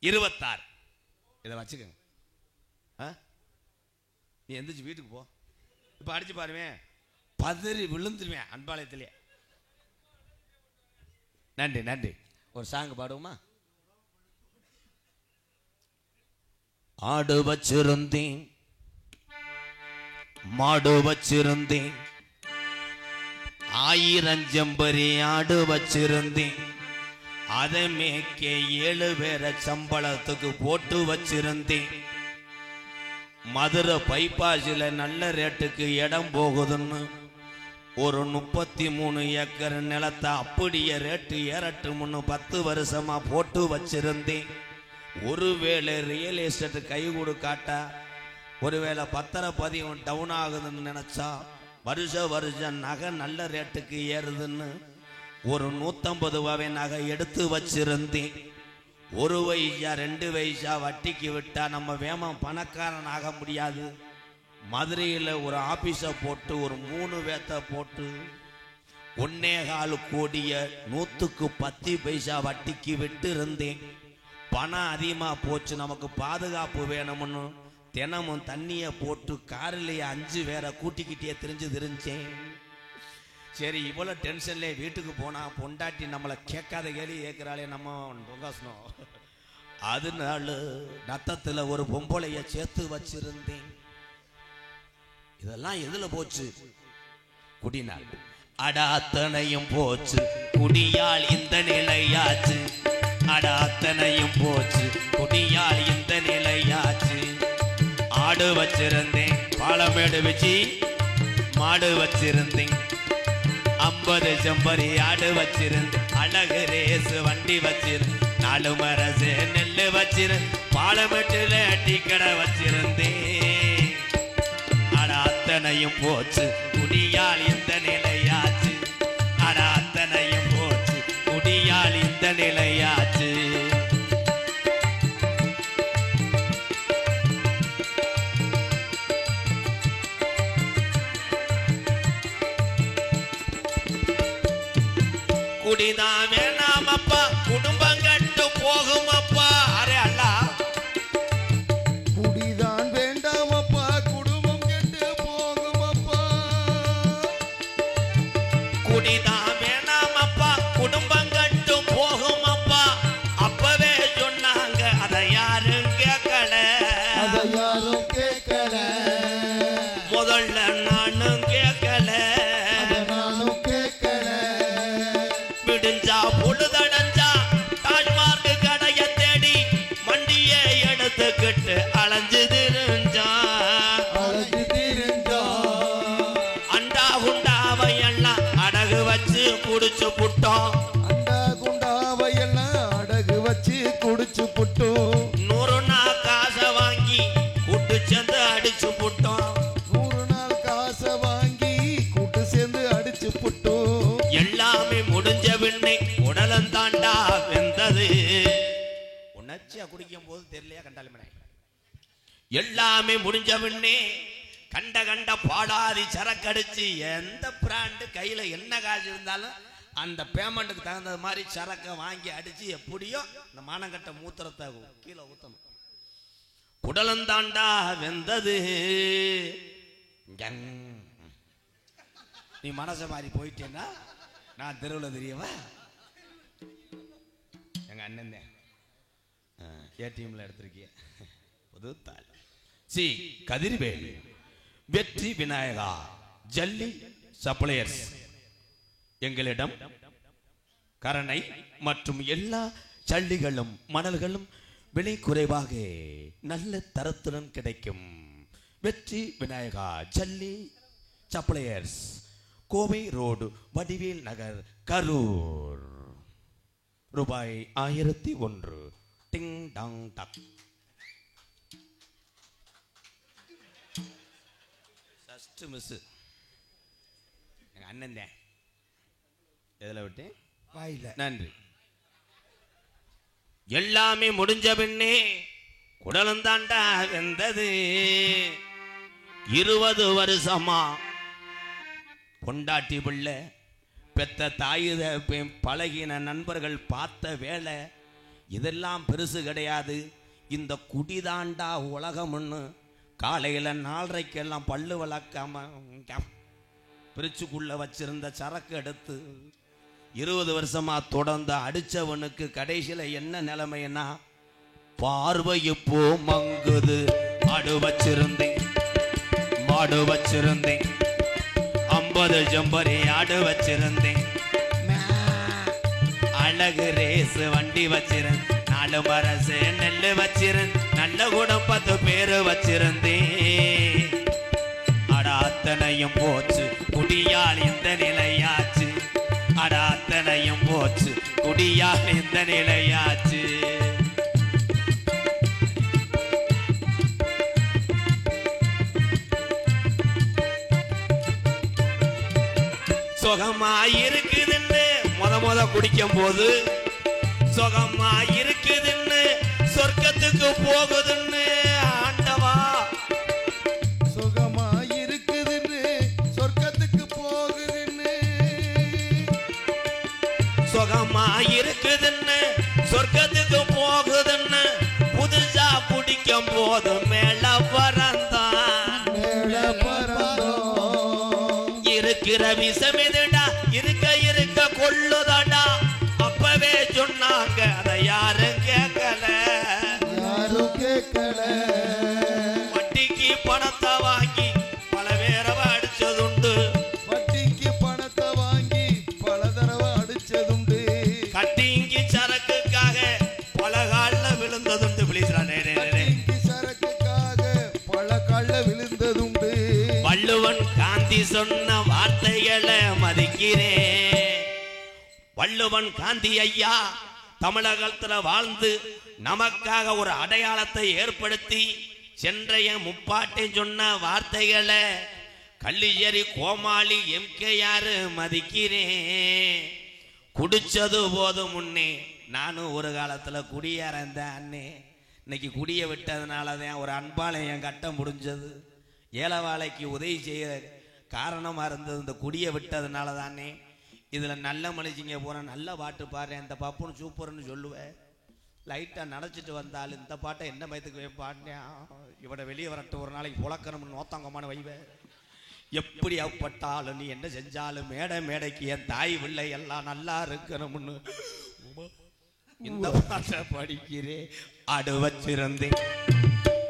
26. இதை வச்சுக்கோங்க. நீ எந்திரிச்சு வீட்டுக்கு போ. இப்போ அடிச்சு பாருவேன், பதறி விழுந்துருவேன் அன்பாலயத்திலே. நன்றி நன்றி. ஒரு சாங் பாடுவோமா? ஆடு வச்சிருந்தேன், மாடு வச்சிருந்தேன், 1000 ஜம்பரி ஆடு வச்சிருந்தேன். அதை மேய்க்க 7 பேரை சம்பளத்துக்கு போட்டு வச்சிருந்தேன். மதுரை பைபாஸில் நல்ல ரேட்டுக்கு இடம் போகுதுன்னு ஒரு 33 ஏக்கர் நிலத்தை அப்படியே ரேட்டு ஏறட்டும்னு 10 வருஷமா போட்டு வச்சிருந்தேன். ஒருவேளை ரியல் எஸ்டேட் கை கொடுக்காட்டா, ஒருவேளை பத்திரப்பதிவு டவுன் ஆகுதுன்னு நினைச்சா, வருஷம் நகை நல்ல ரேட்டுக்கு ஏறுதுன்னு ஒரு 150 ரூபாய் நகை எடுத்து வச்சிருந்தேன். 1 வயசா 2 வயசா வட்டிக்கு விட்டா நம்ம வேமம் பணக்காரன் ஆக முடியாது. மதுரையில் ஒரு ஆபீஸை போட்டு ஒரு 3 பேத்தை போட்டு 1.25 கோடியை 100க்கு 10 பைசா வட்டிக்கு விட்டு இருந்தேன். பணம் அதிகமாக போச்சு, நமக்கு பாதுகாப்பு வேணும்னு தினமும் தண்ணியை போட்டு காரிலேயே 5 பேரை கூட்டிக்கிட்டே தெரிஞ்சேன். சரி, இவ்வளோ டென்ஷன்லேயே வீட்டுக்கு போனால் பொண்டாட்டி நம்மளை கேட்காத கேள்வி கேட்குறாளே நம்ம பொங்காசனம். அதனால ரத்தத்தில் ஒரு பொம்பளைய சேர்த்து வச்சிருந்தேன். இதெல்லாம் எதுல போச்சு? குடிநாள். அட அத்தனையும் போச்சு, குடியால் இந்த நிலையாச்சு. அட அத்தனையும் போச்சு, குடியால் இந்த நிலையாச்சு. ஆடு வச்சிருந்தேன், பாலமேடு வச்சு மாடு வச்சிருந்தேன். 50 ஜம்பரி ஆடு வச்சிருந்தேன். அழகு ரேசு வண்டி வச்சிருந்தேன். 4 மரசு நெல்லு வச்சிருந்தேன். பாலமேட்டுல டீ கடை வச்சிருந்தேன். அட அத்தனையும் போச்சு, குடியால் இந்த நிலையாச்சு. அட அத்தனையும் போச்சு, குடியால் இந்த நிலையாச்சு. குடிதான் வேணாமப்பா, குடும்பம் கட்டு போகும் அப்பா. அரே அல்லா, குடிதான் வேண்டாமப்பா, குடும்பம் கெட்டு போகும் அப்பா. குடிதான் வேணாமப்பா, குடும்பம் கட்டு போகும் அப்பா. அப்பவே சொன்னாங்க, அதை யாரும் கேட்கல. அதை யாரும் கேட்கல. முதல்ல நானும் கேட்கல. அதை நானும் கேட்கல. விடிஞ்சா பொழுதடைஞ்சா டாஸ்மார்க் கடைய தேடி மண்டியை எடுத்துக்கிட்டு அலைஞ்சு திரிஞ்சான். அண்டா குண்டாவையெல்லாம் அடகு வச்சு குடிச்சு புட்டோம். அண்டா குண்டாவையெல்லாம் அடகு வச்சு குடிச்சு புட்டோம். 100 நாள் காசை வாங்கி கூட்டு சேர்ந்து அடிச்சு புட்டோம். 100 நாள் காசை வாங்கி கூட்டு சேர்ந்து அடிச்சு புட்டோம். எல்லாமே முடிஞ்ச பின்னே உடலம் தாண்டா வெந்தது. உணர்ச்சியா குடிக்கும் போது தெரியலையா கண்டாலுமே. எல்லாமே முடிஞ்ச பின்னே கண்ட பாடாதி சரக்கடிச்சு, எந்த பிராண்டு கையில என்ன காசு இருந்தாலும் அந்த பேமெண்ட்டுக்கு தகுந்த மாதிரி சரக்கை வாங்கி அடிச்சு எப்படியோ இந்த மானங்கட்ட மூத்திரத்தை கீழே ஊத்தணும். உடலம் தாண்டா வெந்தது. நீ மனசை மாறி போயிட்டேன்னா நான் தெருவில் தெரியவா? எங்க அண்ணன் ஏடிஎம்ல எடுத்திருக்கிய புது தாள். சி கதிர்வேல் வெற்றி விநாயகா ஜல்லி சப்ளையர்ஸ் எங்களிடம் கரணை மற்றும் எல்லா ஜல்லிகளும் மணல்களும் விலை குறைவாக நல்ல தரத்துடன் கிடைக்கும். வெற்றி விநாயகா ஜல்லி சப்ளையர்ஸ், கோவை ரோடு, வடிவேல் நகர், கரூர். ரூபாய் 1001. டிங் டாங் டக். ஃபர்ஸ்ட் மிஸ் எங்க அண்ணன் தான். எதில் விட்டு வாயில. நன்றி. எல்லாமே முடிஞ்ச பின்னே குடலும் தாண்டா வெந்தது. 20 வருஷமா பொண்டாட்டி பிள்ளை பெத்த தாயுத பழகின நண்பர்கள் பார்த்த வேலை இதெல்லாம் பெருசு கிடையாது. இந்த குடிதாண்டா உலகம்னு காலையில் 4:30 பல்லு வளர்க்காம பிரிச்சுக்குள்ள வச்சிருந்த சரக்கு எடுத்து 20 வருஷமா தொடர்ந்து அடிச்சவனுக்கு கடைசியில் என்ன நிலைமைன்னா பார்வை இப்போ மங்குது. ஆடு வச்சிருந்தேன், மாடு வச்சிருந்தேன், 50 ஜம்பரி ஆடு வச்சிருந்தேன், அழகு ரேஸ் வண்டி வச்சிருந்தேன், 4 மரசு நெல்லு வச்சிருந்தேன், நல்ல குடம் 10 பேரு வச்சிருந்தேன். அடா அத்தனையும் போச்சு குடியால் இந்த நிலையாச்சு. அடா அத்தனையும் போச்சு குடியால் இந்த நிலையாச்சு. சுகமா இருக்குதுன்னு முத குடிக்கும் போது சுகமா இருக்குதுன்னு சொர்க்கத்துக்கு போகுதுன்னு ஆண்டவா. சுகமா இருக்குதுன்னு சொர்க்கத்துக்கு போகுதுன்னு. சுகமா இருக்குதுன்னு சொர்க்கத்துக்கு போகுதுன்னு புதுசா குடிக்கும் போது மேல பறந்தான். இருக்கிற விஷம் எதுடா இருக்க இருக்க கொள்ளுதாடா. அப்பவே சொன்னாங்க அதை யாரும் கேட்கல. வட்டிக்கு பணத்தை வாங்கி பல பேரவை அடிச்சதுண்டு. வட்டிக்கு பணத்தை வாங்கி பல தடவை அடிச்சதுண்டு. கட்டிங்கி சரக்குக்காக பல கால்ல விழுந்ததுண்டு. சரக்குக்காக பல கால்ல விழுந்ததுண்டு. வள்ளுவன் காந்தி சொன்ன வார்த்தைகளை மதிக்கிறேன். வள்ளுவன் காந்தி ஐயா தமிழகத்துல வாழ்ந்து நமக்காக ஒரு அடையாளத்தை ஏற்படுத்தி சென்றைய முப்பாட்டை சொன்ன வார்த்தைகளை கள்ளியரி கோமாளி MKR மதிக்கிறேன். குடிச்சது போதும் முன்னே நானும் ஒரு காலத்துல குடியேறந்த அண்ணே. இன்னைக்கு குடிய விட்டதுனாலதான் ஒரு அன்பால என் கட்டம் முடிஞ்சது. ஏலவாளைக்கு உதவி செய்ய காரணமாக இருந்தது இந்த குடியை விட்டதுனால தானே. இதில் நல்ல மனுஷங்க போன நல்ல பாட்டு பாடுறேன், இந்த பப்புன்னு சூப்பர்னு சொல்லுவேன். லைட்டாக நடைச்சிட்டு வந்தாலும் இந்த பாட்டை என்ன பயத்துக்கு பாடினேன். இவட வெளியே வரட்டு ஒரு நாளைக்கு புழக்கணும்னு நோத்தாங்கமான வைவேன். எப்படி அப்பட்டாலும் நீ என்ன செஞ்சாலும் மேடைக்கு என் தாய் பிள்ளை எல்லாம் நல்லா இருக்கணும்னு இந்த பாட்டை படிக்கிறேன். ஆடு வச்சிருந்தேன்,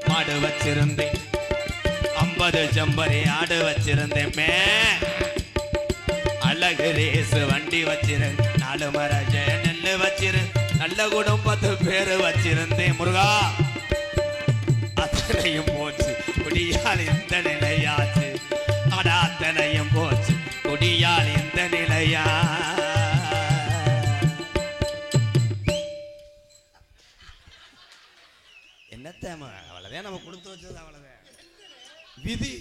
மாடு வச்சிருந்தேன், 50 ஜம்பரி ஆடு வச்சிருந்தேன், அழகு ரேஸ் வண்டி வச்சிருந்தேன், 4 மரஜ நெல்லு வச்சிருந்தேன், நல்ல குடம் 10 பேரு வச்சிருந்தேன். முருகா அத்தனையும் போச்சு குடியால் இந்த நிலையாச்சு. அடா அத்தனையும் போச்சு குடியால் இந்த நிலையா. என்னத்தேம அவ்வளவுதான் நம்ம கொடுத்து வச்சது, அவ்வளவுதான் விதி.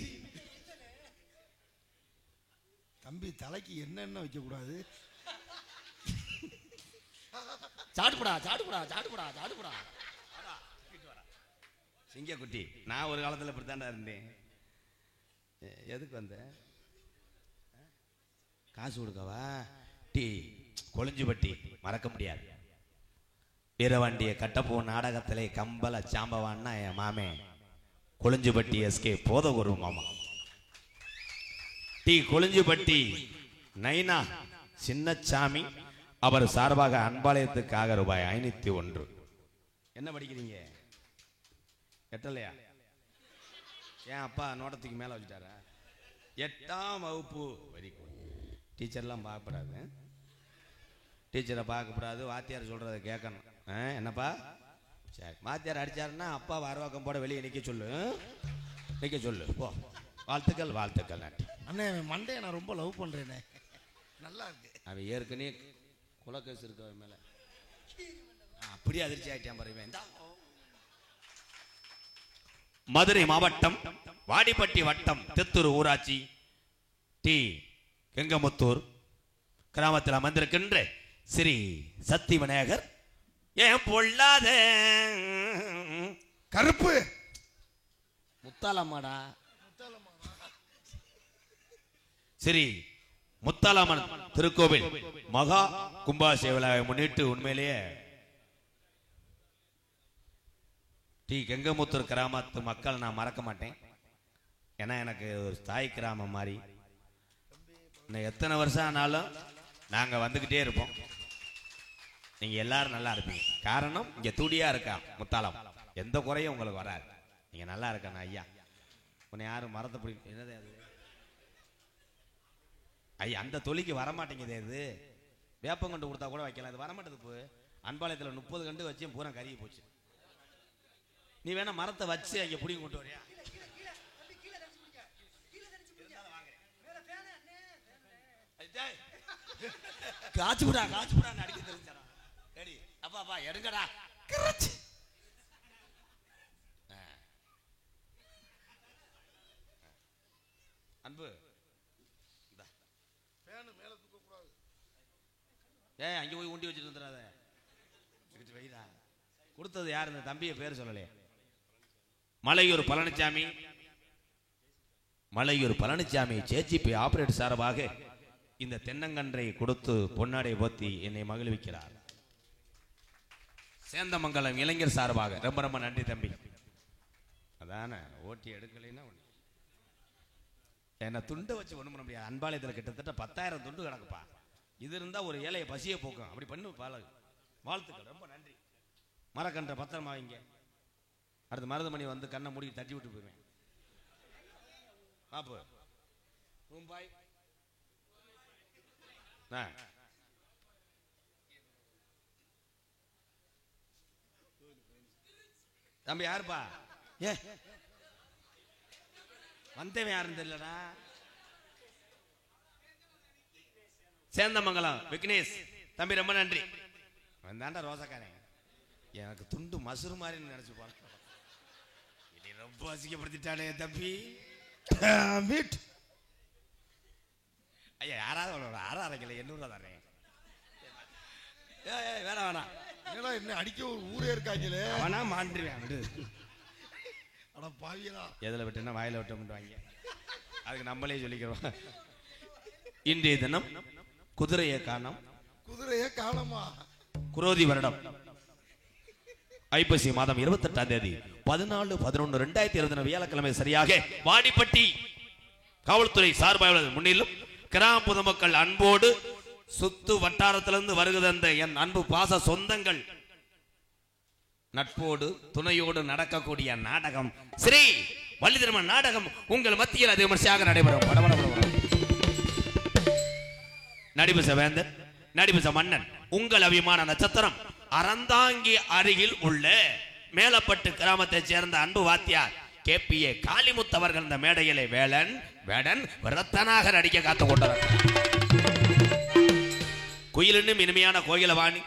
தம்பி தலைக்கு என்னென்ன வைக்க கூடாது. சாடுபடா சாடுபடா சாடுபடா சாடுபடா. சிங்கக்குட்டி நான் ஒரு காலத்தில் இப்படித்தாண்டா இருந்தேன். எதுக்கு வந்த? காசு கொடுக்கவா? டீ கொளிஞ்சுபட்டி மறக்க முடியாது. வீரவாண்டிய கட்டப்போ நாடகத்திலே கம்பல சாம்பவான்னா என் மாமே கொளிஞ்சுபட்டி SK போதகுரு மாமா. டி கொளிஞ்சிப்பட்டி நைனா சின்னச்சாமி அவர் சார்பாக அன்பாலயத்துக்காக ரூபாய் 501. என்ன படிக்கிறீங்க? எட்டலையா? ஏன் அப்பா நோட்டத்துக்கு மேல வச்சுட்டாரா? 8ஆம் வகுப்பு. Very good. டீச்சர்லாம் பார்க்கப்படாது, டீச்சரை பார்க்கப்படாது, வாத்தியார் சொல்றதை கேட்கணும். என்னப்பா? சரி, வாத்தியார் அடிச்சாருன்னா அப்பா வரவாக்கம் போட வெளியே நிற்க சொல்லு, நிற்க சொல்லு. போ. வாழ்த்துக்கள் வாழ்த்துக்கள். நாட்டி அண்ணே மண்டே நான் ரொம்ப லவ் பண்றேனே. நல்லா இருக்கு. அவன் ஏற்கனவே குலக்கேசு இருக்க மேல அப்படியே அதிர்ச்சி ஆயிட்டான் பாருங்க. மதுரை மாவட்டம் வாடிப்பட்டி வட்டம் தெத்தூர் ஊராட்சி டி கெங்கமுத்தூர் கிராமத்தில் அமர்ந்திருக்கின்ற ஸ்ரீ சக்தி விநாயகர் ஏன் பொல்லாத கருப்பு முத்தாலம்மாடா, ஸ்ரீ முத்தாலம்மன் திருக்கோவில் மகா கும்பாபிஷேக விழாவை முன்னிட்டு உண்மையிலேயே டி கெங்கமுத்தூர் கிராமத்து மக்கள் நான் மறக்க மாட்டேன். ஏன்னா எனக்கு ஒரு தாய் கிராமம் மாதிரி. இன்னும் எத்தனை வருஷம் ஆனாலும் நாங்க வந்துகிட்டே இருப்போம். நீங்க எல்லாரும் நல்லா இருப்பீங்க. காரணம் இங்க துடியா இருக்கா முத்தாலம், எந்த குறையும் உங்களுக்கு வராது. நீங்க நல்லா இருக்க ஐயா. உன்னை யாரும் மரத்தை பிடி என்னது அது ஐயா, அந்த தொழிக்கு வரமாட்டேங்குது. இது வேப்பங்கண்டு கொடுத்தா கூட வைக்கலாம், அது வரமாட்டேது. அன்பாளையத்தில் 30 கண்டு வச்சு பூரா கருகி போச்சு. நீ வேணா மரத்தை வச்சு அங்க புடிங்கி கொண்டு வரியா? காச்சுடா காச்சுடா அடிக்க தெரிஞ்சாரா? சரி அப்பா எடுங்கடா. அன்பு அங்கே போய் ஊண்டி வச்சுட்டு வந்துடாத. வைடா. கொடுத்தது யார்? இந்த தம்பியை பேர் சொல்லலையே. மலையூர் பழனிசாமி, மலையூர் பழனிசாமி சேச்சிபி ஆபரேட் சார்பாக இந்த தென்னங்கன்றை கொடுத்து பொன்னாடை போத்தி என்னை மகிழ்விக்கிறார். சேந்தமங்கலம் இளைஞர் சார்பாக ரொம்ப ரொம்ப நன்றி தம்பி. அதான ஓட்டி எடுக்கலைன்னா என்ன துண்டை வச்சு ஒண்ணும் பண்ண முடியாது. அன்பாளையத்தில் கிட்டத்தட்ட 10,000 துண்டு கிடக்குப்பா. இது இருந்தா ஒரு ஏழையை பசியை போக்கும். அப்படி பண்ணு பால. வாழ்த்துக்கள், ரொம்ப நன்றி. மரக்கன்ற பத்திரமா வைங்க. அடுத்து மருதமணி வந்து கண்ணை மூடி தட்டி விட்டு போயிடுவேன். பாப்பு ரூம்பாய் தம்பி யாருப்பா? ஏ வந்தவன் யாருன்னு தெரியலடா. சேந்தமங்கலம் விக்னேஷ் தம்பி ரொம்ப நன்றி. வந்தாண்டா ரோசக்காரன். எனக்கு துண்டு மசுறு மாதிரி நினைச்சு போறேன். ரொம்ப அசிங்கப்படுத்திட்டானே தம்பி. ஐயா யாராவது 6.5 கிலோ 800 தரேன். வேணாம் வேணாம். என்ன அடிக்க ஒரு ஊரே இருக்காங்களே. அவனா மாண்டுருவேன். அட பாவியலா. எதில் விட்டுன்னா வாயில விட்டு வாங்க. அதுக்கு நம்மளே சொல்லிக்கிறோம். இன்றைய தினம் குதிரையை காணோம். குதிரையை காணோமா? குரோதி வருடம் ஐப்பசி மாதம் 28ஆம் தேதி 14/11/2020 வியாழக்கிழமை சரியாக வாடிப்பட்டி காவல்துறை சார்பாக முன்னிலும் கிராம பொதுமக்கள் அன்போடு சுத்து வட்டாரத்திலிருந்து வருகிற என் அன்பு பாச சொந்தங்கள் நட்போடு துணையோடு நடக்கக்கூடிய நாடகம் ஸ்ரீ வள்ளி திருமண நாடகம் உங்கள் மத்தியில் அது விமர்சையாக நடைபெறும். நடிபச வேந்தன், நடிபச மன்னன், உங்கள் அபிமான நட்சத்திரம் அறந்தாங்கி அருகில் உள்ள மேலப்பட்டு கிராமத்தைச் சேர்ந்த அன்பு வாத்தியார் KPA காளிமுத்து அவர்கள் இந்த மேடையிலே வேடன் விரத்தனாக நடிக்க காத்துக் கொண்டார். குயிலினும் இனிமையான கோயிலவாணி,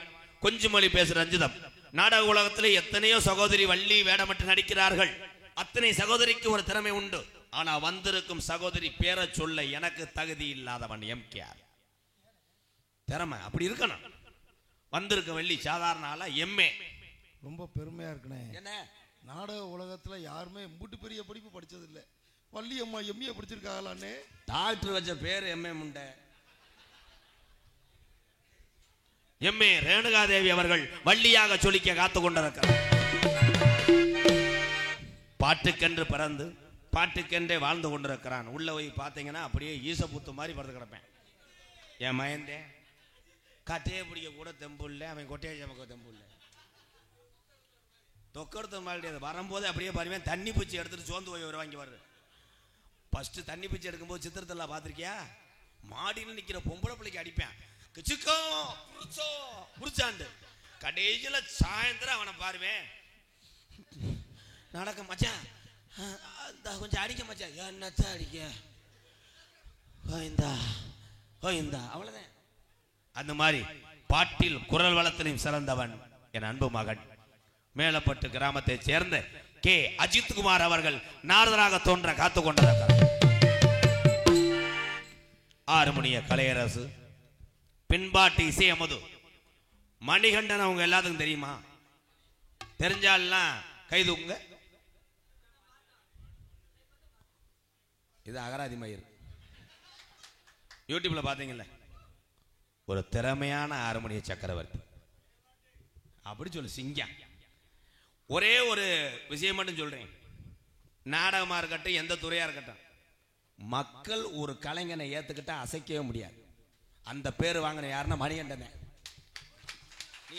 கொஞ்சமொழி பேசுற ரஞ்சிதம். நாடக உலகத்திலே எத்தனையோ சகோதரி வள்ளி வேடமிட்டு நடிக்கிறார்கள். அத்தனை சகோதரிக்கு ஒரு திறமை உண்டு. ஆனா வந்திருக்கும் சகோதரி பேரை சொல்ல எனக்கு தகுதி இல்லாதவன் MKR. திறமை அப்படி இருக்கணும். வந்திருக்க வள்ளி சாதாரண ஆளா MA. ரொம்ப பெருமையா இருக்குனே. என்ன நாடக உலகத்துல யாருமே இம்புட்டு பெரிய படிப்பு படிச்சது இல்ல. வள்ளி அம்மா MA படிச்சிருக்காங்களானே. டாக்டர் வச்ச பேர் MA முண்டை. MA ரேணுகாதேவி அவர்கள் வள்ளியாக சொல்லிக்க காத்து கொண்டிருக்கிறார். பாட்டுக்கென்று பிறந்து பாட்டுக்கென்றே வாழ்ந்து கொண்டிருக்கிறான். உள்ள போய் பார்த்தீங்கன்னா அப்படியே ஈசப்புத்து மாதிரி படுத்து கிடப்பேன். என் மயந்தே கட்டையை பிடிக்க கூட தெம்பு இல்லை, அவன் கொட்டையை சமக்க தெம்பு இல்லை. தொக்கடுத்த மாதிரி வரும்போது அப்படியே பாருவேன், தண்ணி பிச்சு எடுத்துட்டு சோர்ந்து போய் வாங்கி வருது. ஃபர்ஸ்ட் தண்ணி பிச்சு எடுக்கும்போது சித்திரத்தெல்லாம் பார்த்துருக்கியா, மாடியில் நிற்கிற பொம்பளை பிள்ளைக்கு அடிப்பேன், கிச்சுக்கோ புடிச்சாண்டு. கடைசியில் சாயந்தரம் அவனை பாருவேன், நடக்க மச்சான் கொஞ்சம் அடிக்க மச்சான், என்னத்தான் அடிக்க கோயந்தா கோயந்தா, அவ்வளவுதான். அந்த மாதிரி பாட்டில் குரல் வளத்திலும் சிறந்தவன் என் அன்பு மகன் மேலப்பட்டு கிராமத்தை சேர்ந்த கே அஜித்குமார் அவர்கள் நாரதராக தோன்ற காத்து கொண்டிருக்கிறார். ஆறுமணிய கலையரசு, பின்பாட்டு இசையமது மணிகண்டன். அவங்க எல்லாத்துக்கும் தெரியுமா? தெரிஞ்சாலாம் கை தூக்குங்க. இது அகராதி மயிர். யூடியூப்ல பாத்தீங்கல்ல, ஒரு திறமையான ஆறுமணிய சக்கரவர்த்தி அப்படி சொல்லு சிங்கம். ஒரே ஒரு விஷயம் மட்டும் சொல்றேன், நாடகமா இருக்கட்டும் எந்த துறையா இருக்கட்டும், மக்கள் ஒரு கலைஞனை ஏத்துக்கிட்டா அசைக்கவே முடியாது. அந்த பேர் வாங்கின யாருன்னா மணிகண்டனே. நீ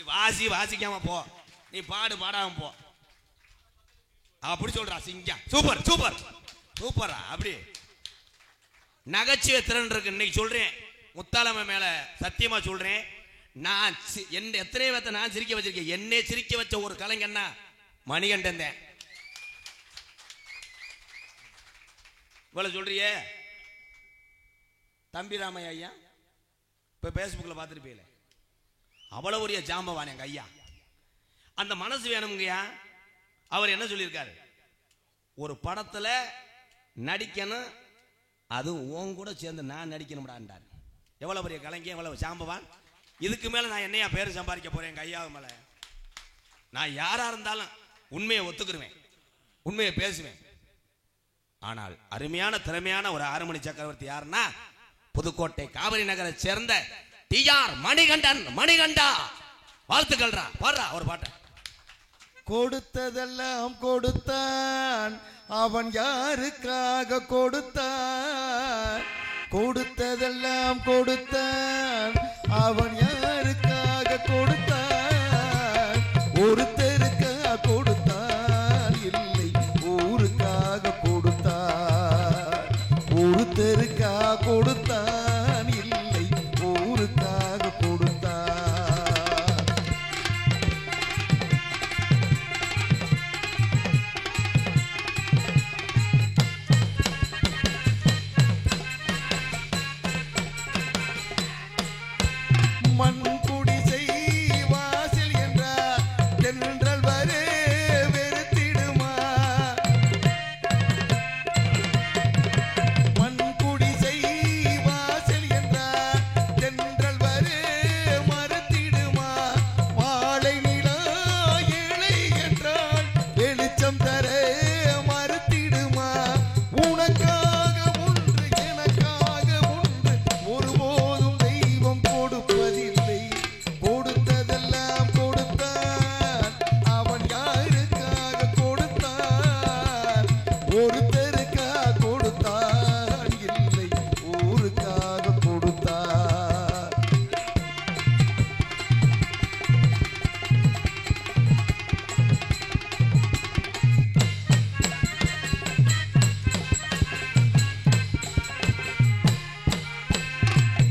வாசிக்காம போ, நீ பாடாம போ, அப்படி சொல்றா சிங்கம். சூப்பர் சூப்பர் சூப்பரா. அப்படி நகைச்சுவை திறன் இருக்கு. இன்னைக்கு சொல்றேன், முத்தாலம்ம மேல சத்தியமா சொல்றேன், நான் எத்தனை பேர்த்த நான் சிரிக்க வச்சிருக்கேன். என்னை சிரிக்க வச்ச ஒரு கலைஞன்னா மணிகண்டன் தான். இவ்வளவு சொல்றியே தம்பி ராமையா ஐயா, இப்ப பேஸ்புக்ல பார்த்துருப்பீங்களே, அவ்வளவு ஒரு ஜாம்பவான் எங்க ஐயா. அந்த மனசு வேணுங்கய்யா. அவர் என்ன சொல்லியிருக்காரு, ஒரு படத்துல நடிக்கணும், அது உன் கூட சேர்ந்து நான் நடிக்கணும்டான்டார். எவ்வளவு பெரிய கலைஞன், எவ்வளவு சாம்பவான். இதுக்கு மேல நான் என்னையா பேரு சம்பாதிக்க போறேன் எங்க ஐயாவு மேல. நான் யாரா இருந்தாலும் உண்மையை ஒத்துக்குருவேன், உண்மையை பேசுவேன். ஆனால் அருமையான திறமையான ஒரு ஆறுமணி சக்கரவர்த்தி யாருன்னா புதுக்கோட்டை காவிரி நகரை சேர்ந்த டி.ஆர். மணிகண்டன். மணிகண்டா வாழ்த்துக்கள்ரா, பாடுறா ஒரு பாட்டை. கொடுத்ததெல்லாம் கொடுத்தான், அவன் யாருக்காக கொடுத்தான்? கொடுத்ததெல்லாம் கொடுத்தான், அவன் யாருக்காக கொடுத்தான்? ஒருத்தருக்கா கொடுத்தான், இல்லை ஊருக்காக கொடுத்தான். ஒருத்தருக்கா கொடுத்தான், இல்லை ஊருக்காக கொடுத்தான். மண் குடிசை வாசல் என்றார் தென்றல் வரே வெறுத்திடுமா? மண் குடிசை வாசல் என்றார் தென்றல் வரே மறுத்திடுமா? வாழை நிலா ஏழை என்றால் வெளிச்சம் தர மறுத்திடுமா? உனக்காக ஒன்று எனக்காக ஒன்று ஒருபோதும் தெய்வம் கொடுப்பதில்லை. கொடுத்ததெல்லாம் கொடுத்தான், அவன் யாருக்காக கொடுத்தான்? ஒருத்தருக்காக கொடுத்தான், இல்லை ஊருக்காக கொடுத்தான்.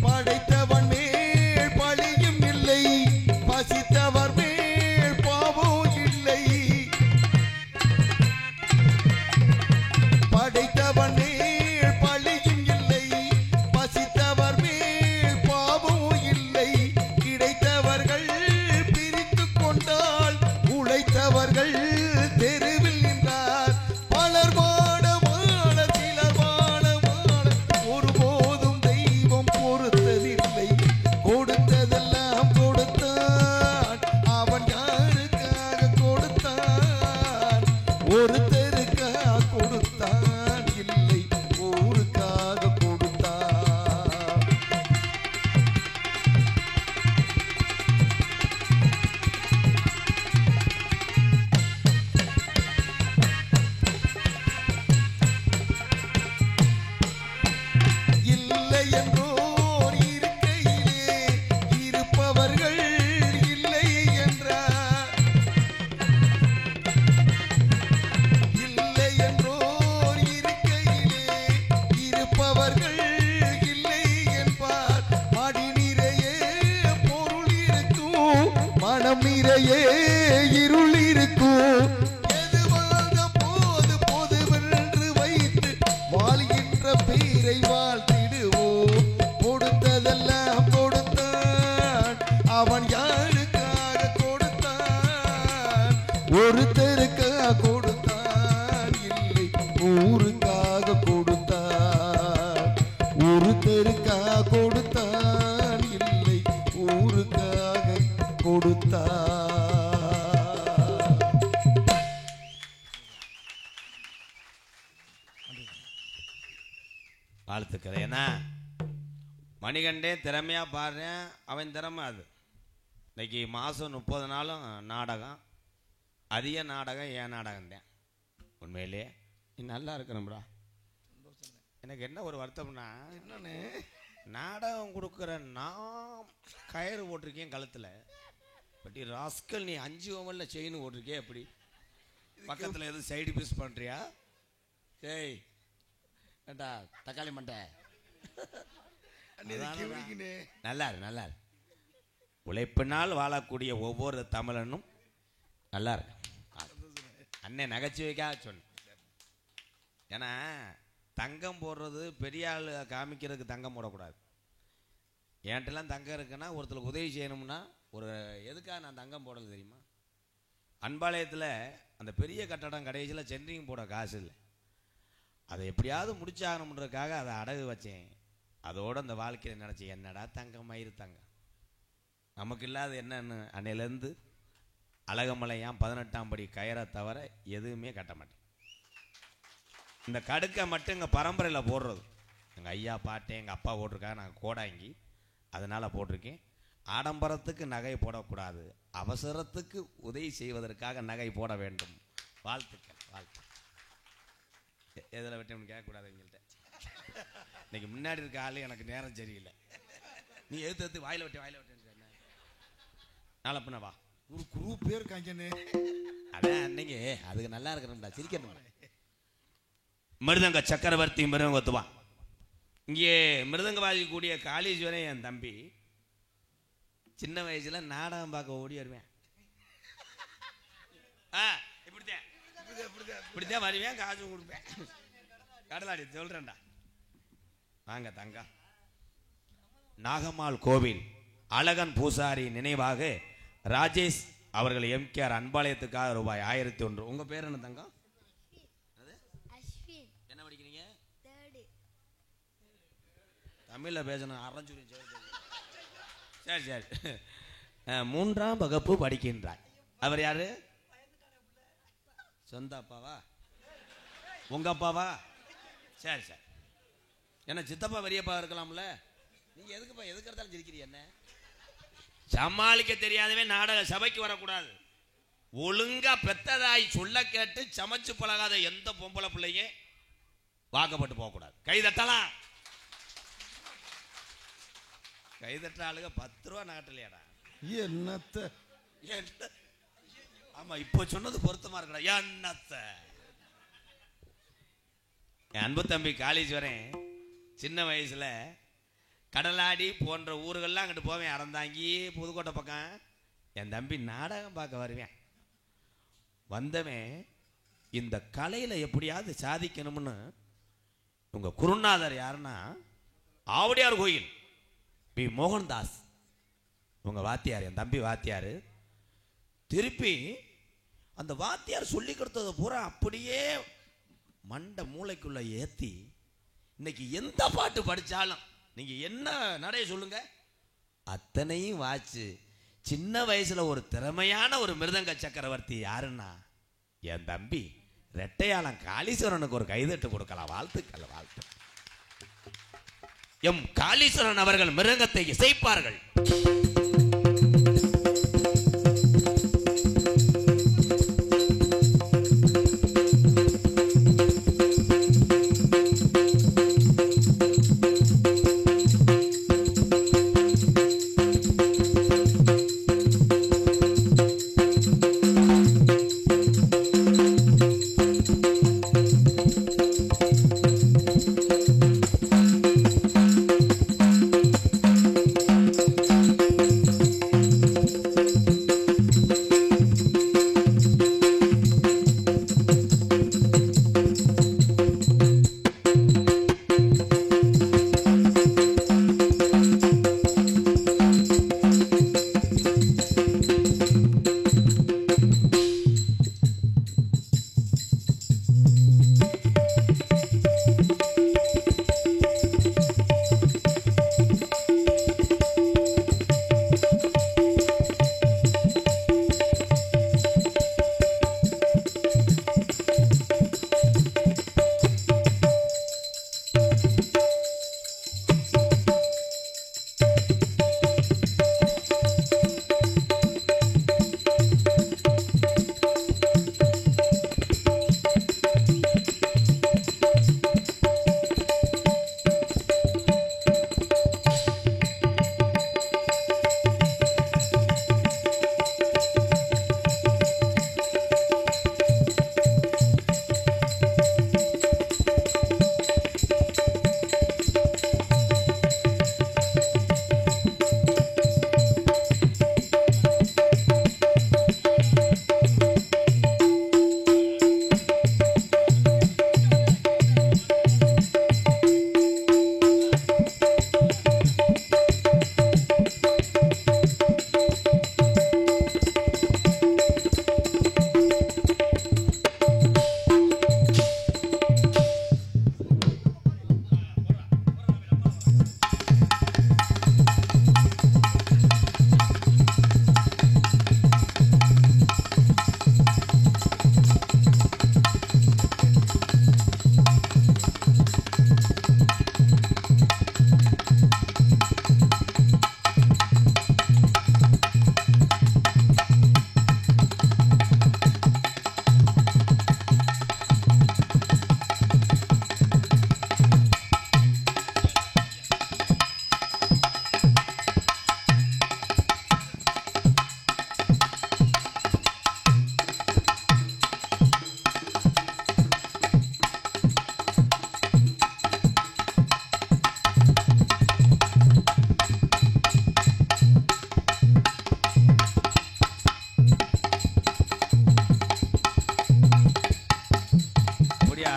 படைத்தவன் மேல் பழியும் இல்லை, பசித்தவர் மேல் பாவம் இல்லை. படைத்தவன் மேல் பழியும் இல்லை, பசித்தவர் மேல் பாவம் இல்லை. கிடைத்தவர்கள் பிரித்துக் கொண்டால் உழைத்தவர்கள் தெருவில் நின்றார். பலர் வாட வாழ சிலர் வாழ வாழ ஒருபோதும் தெய்வம் பொறுத்ததில்லை. கொடுத்ததெல்லாம் கொடுத்தான், அவன் யாருக்காக கொடுத்தான்? ஒருத்தருக்காக கொடுத்தான், இல்லை ஊருக்காக கொடுத்தான். ஊருக்காக கொடுத்தான். ஒருத்தருக்காக கொடுத்தான் இல்லை, ஊருக்காக கொடுத்தான். வாழ்த்துக்கிறேன். ஏன்னா மணிகண்டே திறமையா பாடுறேன், அவன் திறமை அது. இன்னைக்கு மாதம் 30 நாளும் நாடகம், அதிக நாடகம் என் நாடகம் தான். உண்மையிலேயே நீ நல்லா இருக்கணும்டா. எனக்கு என்ன ஒரு வருத்தம்னா, என்னன்னு நாடகம் கொடுக்குற நான் கயிறு போட்டிருக்கேன் கழுத்தில், பட் ராஸ்கல் நீ 5 ஓவரில் செயின் போட்டிருக்கே. எப்படி பக்கத்தில் எதுவும் சைடு பீஸ் பண்ணுறியா? ஏய் ஏண்டா தக்காளி மண்டை, நல்லா இருக்கு நல்லா இருக்கு. உழைப்பினால் வாழக்கூடிய ஒவ்வொரு தமிழனும் நல்லா இருக்கு. அண்ணன் நகைச்சுவைக்காக சொன்ன. ஏன்னா தங்கம் போடுறது பெரிய ஆள் காமிக்கிறதுக்கு தங்கம் போடக்கூடாது. என்கிட்டலாம் தங்கம் இருக்குன்னா ஒருத்தருக்கு உதவி செய்யணும்னா ஒரு எதுக்காக நான் தங்கம் போடல தெரியுமா? அன்பாளையத்தில் அந்த பெரிய கட்டடம் கடைசியில் சென்ட்ரிங் போட காசு இல்லை, அதை எப்படியாவது முடிச்சாகணுன்றதுக்காக அதை அடகு வச்சேன். அதோடு அந்த வாழ்க்கையில் நினச்சி என்னடா தங்கம் மயிறு தங்கம் நமக்கு இல்லாத என்னன்னு அன்னையிலேருந்து அழகமலையான் 18ஆம் படி கயிறை தவிர எதுவுமே கட்ட மாட்டேன். இந்த கடுக்கை மட்டும் எங்கள் பரம்பரையில் போடுறது, எங்கள் ஐயா பாட்டேன் எங்கள் அப்பா போட்டிருக்காங்க, நாங்கள் கோடாங்கி அதனால் போட்டிருக்கேன். ஆடம்பரத்துக்கு நகை போடக்கூடாது, அவசரத்துக்கு உதவி செய்வதற்காக நகை போட வேண்டும். வாழ்த்துக்கள் வாழ்த்து. எதில் விட்டோம்னு கேட்கக்கூடாது எங்கள்கிட்ட. இன்னைக்கு முன்னாடி இருக்க ஆளு எனக்கு நேரம் சரியில்லை. நீ எதிர்த்து வாயில விட்டேன்னு நாளை பின்ன வா. ஒரு குரூப் பேர் காஞ்சனே. அதான் அன்னைக்கு அதுக்கு நல்லா இருக்கணும்டா, சிரிக்கணும். மிருதங்க சக்கரவர்த்தி மிருதங்கத்துவான். இங்கே மிருதங்க வாசிக்கக்கூடிய காளீஸ்வரன் என் தம்பி. சின்ன வயசுல நாடகம் பார்க்க ஓடி வருவேன். இப்படித்தான் வருவேன், காசு கொடுப்பேன். கடலாடி சொல்றேன்டா. வாங்க தங்கா. நாகம்மாள் கோவில் அழகன் பூசாரி நினைவாக ராஜேஷ் அவர்கள் எம்கேஆர் அன்பாளையத்துக்காக ரூபாய் 1001. உங்க பேர் என்ன தங்கம்? என்ன படிக்கிறீங்க? தமிழ்ல பேசணும், அரைஞ்சு. சரி சரி, 3ஆம் வகுப்பு படிக்கின்றார். அவர் யாரு? சொந்த அப்பாவா? உங்க அப்பாவா? சரி சரி. என்ன சித்தப்பா பெரியப்பா இருக்கலாம்ல? நீங்க எதுக்குப்பா எதுக்கு இருந்தாலும் சிரிக்கிறீங்க? என்ன சமாளிக்க தெரியாதவே நாடக சபைக்கு வரக்கூடாது. ஒழுங்கா பெத்ததாய் சொல்ல கேட்டு சமைச்சு பழகாத எந்த பொம்பளை பிள்ளைங்க வாக்கப்பட்டு போகக்கூடாது. கை தட்டலாம். கை தட்ட ஆளுங்க 10 ரூபா நாட்டிலையாடா. என்னத்த ஆமா, இப்போ சொன்னது பொருத்தமா இருக்கா? என்னத்த என் அன்பு தம்பி காளீஸ்வரன் சின்ன வயசுல கடலாடி போன்ற ஊர்கள்லாம் அங்கிட்டு போவேன். அறந்தாங்கி புதுக்கோட்டை பக்கம் என் தம்பி நாடகம் பார்க்க வருவேன். வந்தவன் இந்த கலையில் எப்படியாவது சாதிக்கணும்னு உங்க குருநாதர் யாருன்னா ஆவுடையார் கோயில் பி மோகன்தாஸ் உங்க வாத்தியார், என் தம்பி வாத்தியார். திருப்பி அந்த வாத்தியார் சொல்லி கொடுத்ததை பூரா அப்படியே மண்டை மூளைக்குள்ள ஏற்றி இன்னைக்கு எந்த பாட்டு படித்தாலும் நீங்க என்ன நடைய சொல்லுங்க அத்தனையும் வாச்சு. சின்ன வயசுல ஒரு திறமையான ஒரு மிருதங்க சக்கரவர்த்தி யாருன்னா என் தம்பி ரெட்டையாளம் காளீஸ்வரனுக்கு ஒரு கைதட்டு கொடுக்கலாம். வாழ்த்துக்கள் வாழ்த்து. எம் காளீஸ்வரன் அவர்கள் மிருதங்கத்தை இசைப்பார்கள்.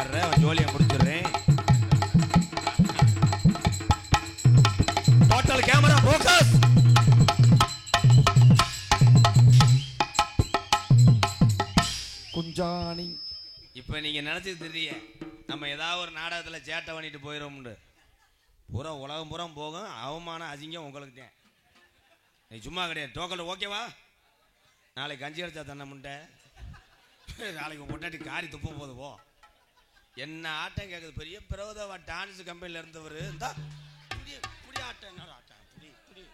விளையாடுற ஜோலியை முடிச்சிடுறேன். Total camera focus. குஞ்சாணி. இப்போ நீங்க நினைச்சிட்டு தெரிய நம்ம ஏதாவது ஒரு நாடகத்தில் சேட்டை பண்ணிட்டு போயிடும்னு. பூரா உலகம் பூரா போகும். அவமானம் அசிங்கம் உங்களுக்கு தான். நீ சும்மா கிடையாது. டோக்கல் ஓகேவா? நாளைக்கு கஞ்சி அடிச்சா தண்ணை முண்டை. நாளைக்கு பொட்டாட்டி காரி துப்ப போது போ. என்ன ஆட்டம் கேட்குது. பெரிய பிரபுதவா டான்ஸ் கம்பெனியில் இருந்தவர் இருந்தா புடி ஆட்டம். என்ன ஆட்டம்? புடி புடி.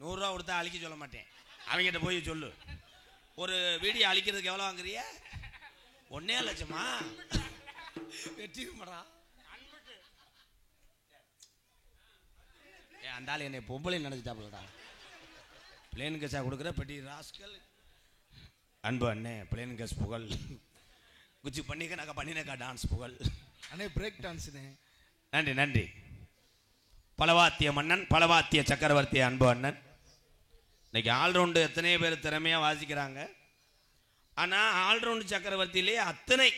100 ரூபா கொடுத்தா அழிக்க சொல்ல மாட்டேன். அவங்ககிட்ட போய் சொல்லு. ஒரு வீடியோ அழிக்கிறதுக்கு எவ்வளோ வாங்குறிய? 1.5 லட்சமா? வெற்றி மாடா. அந்த ஆள் என்னை பொம்பளை நினைச்சிட்டாப்லடா. பிளேன் கேஸா கொடுக்குற பெட்டி ராஸ்கல். அன்பு அண்ணே பிளேன் கேஸ் புகழ். குச்சி பண்ணிக்க நாங்கள் பண்ணினக்கா டான்ஸ் புகழ். அண்ணே பிரேக் டான்ஸ்னே. நன்றி நன்றி. பலவாத்திய மன்னன் பலவாத்திய சக்கரவர்த்தி அன்பு அண்ணன். இன்னைக்கு ஆல்ரவுண்டு எத்தனை பேர் திறமையாக வாசிக்கிறாங்க. ஆனால் ஆல்ரவுண்டு சக்கரவர்த்தியிலே அத்தனை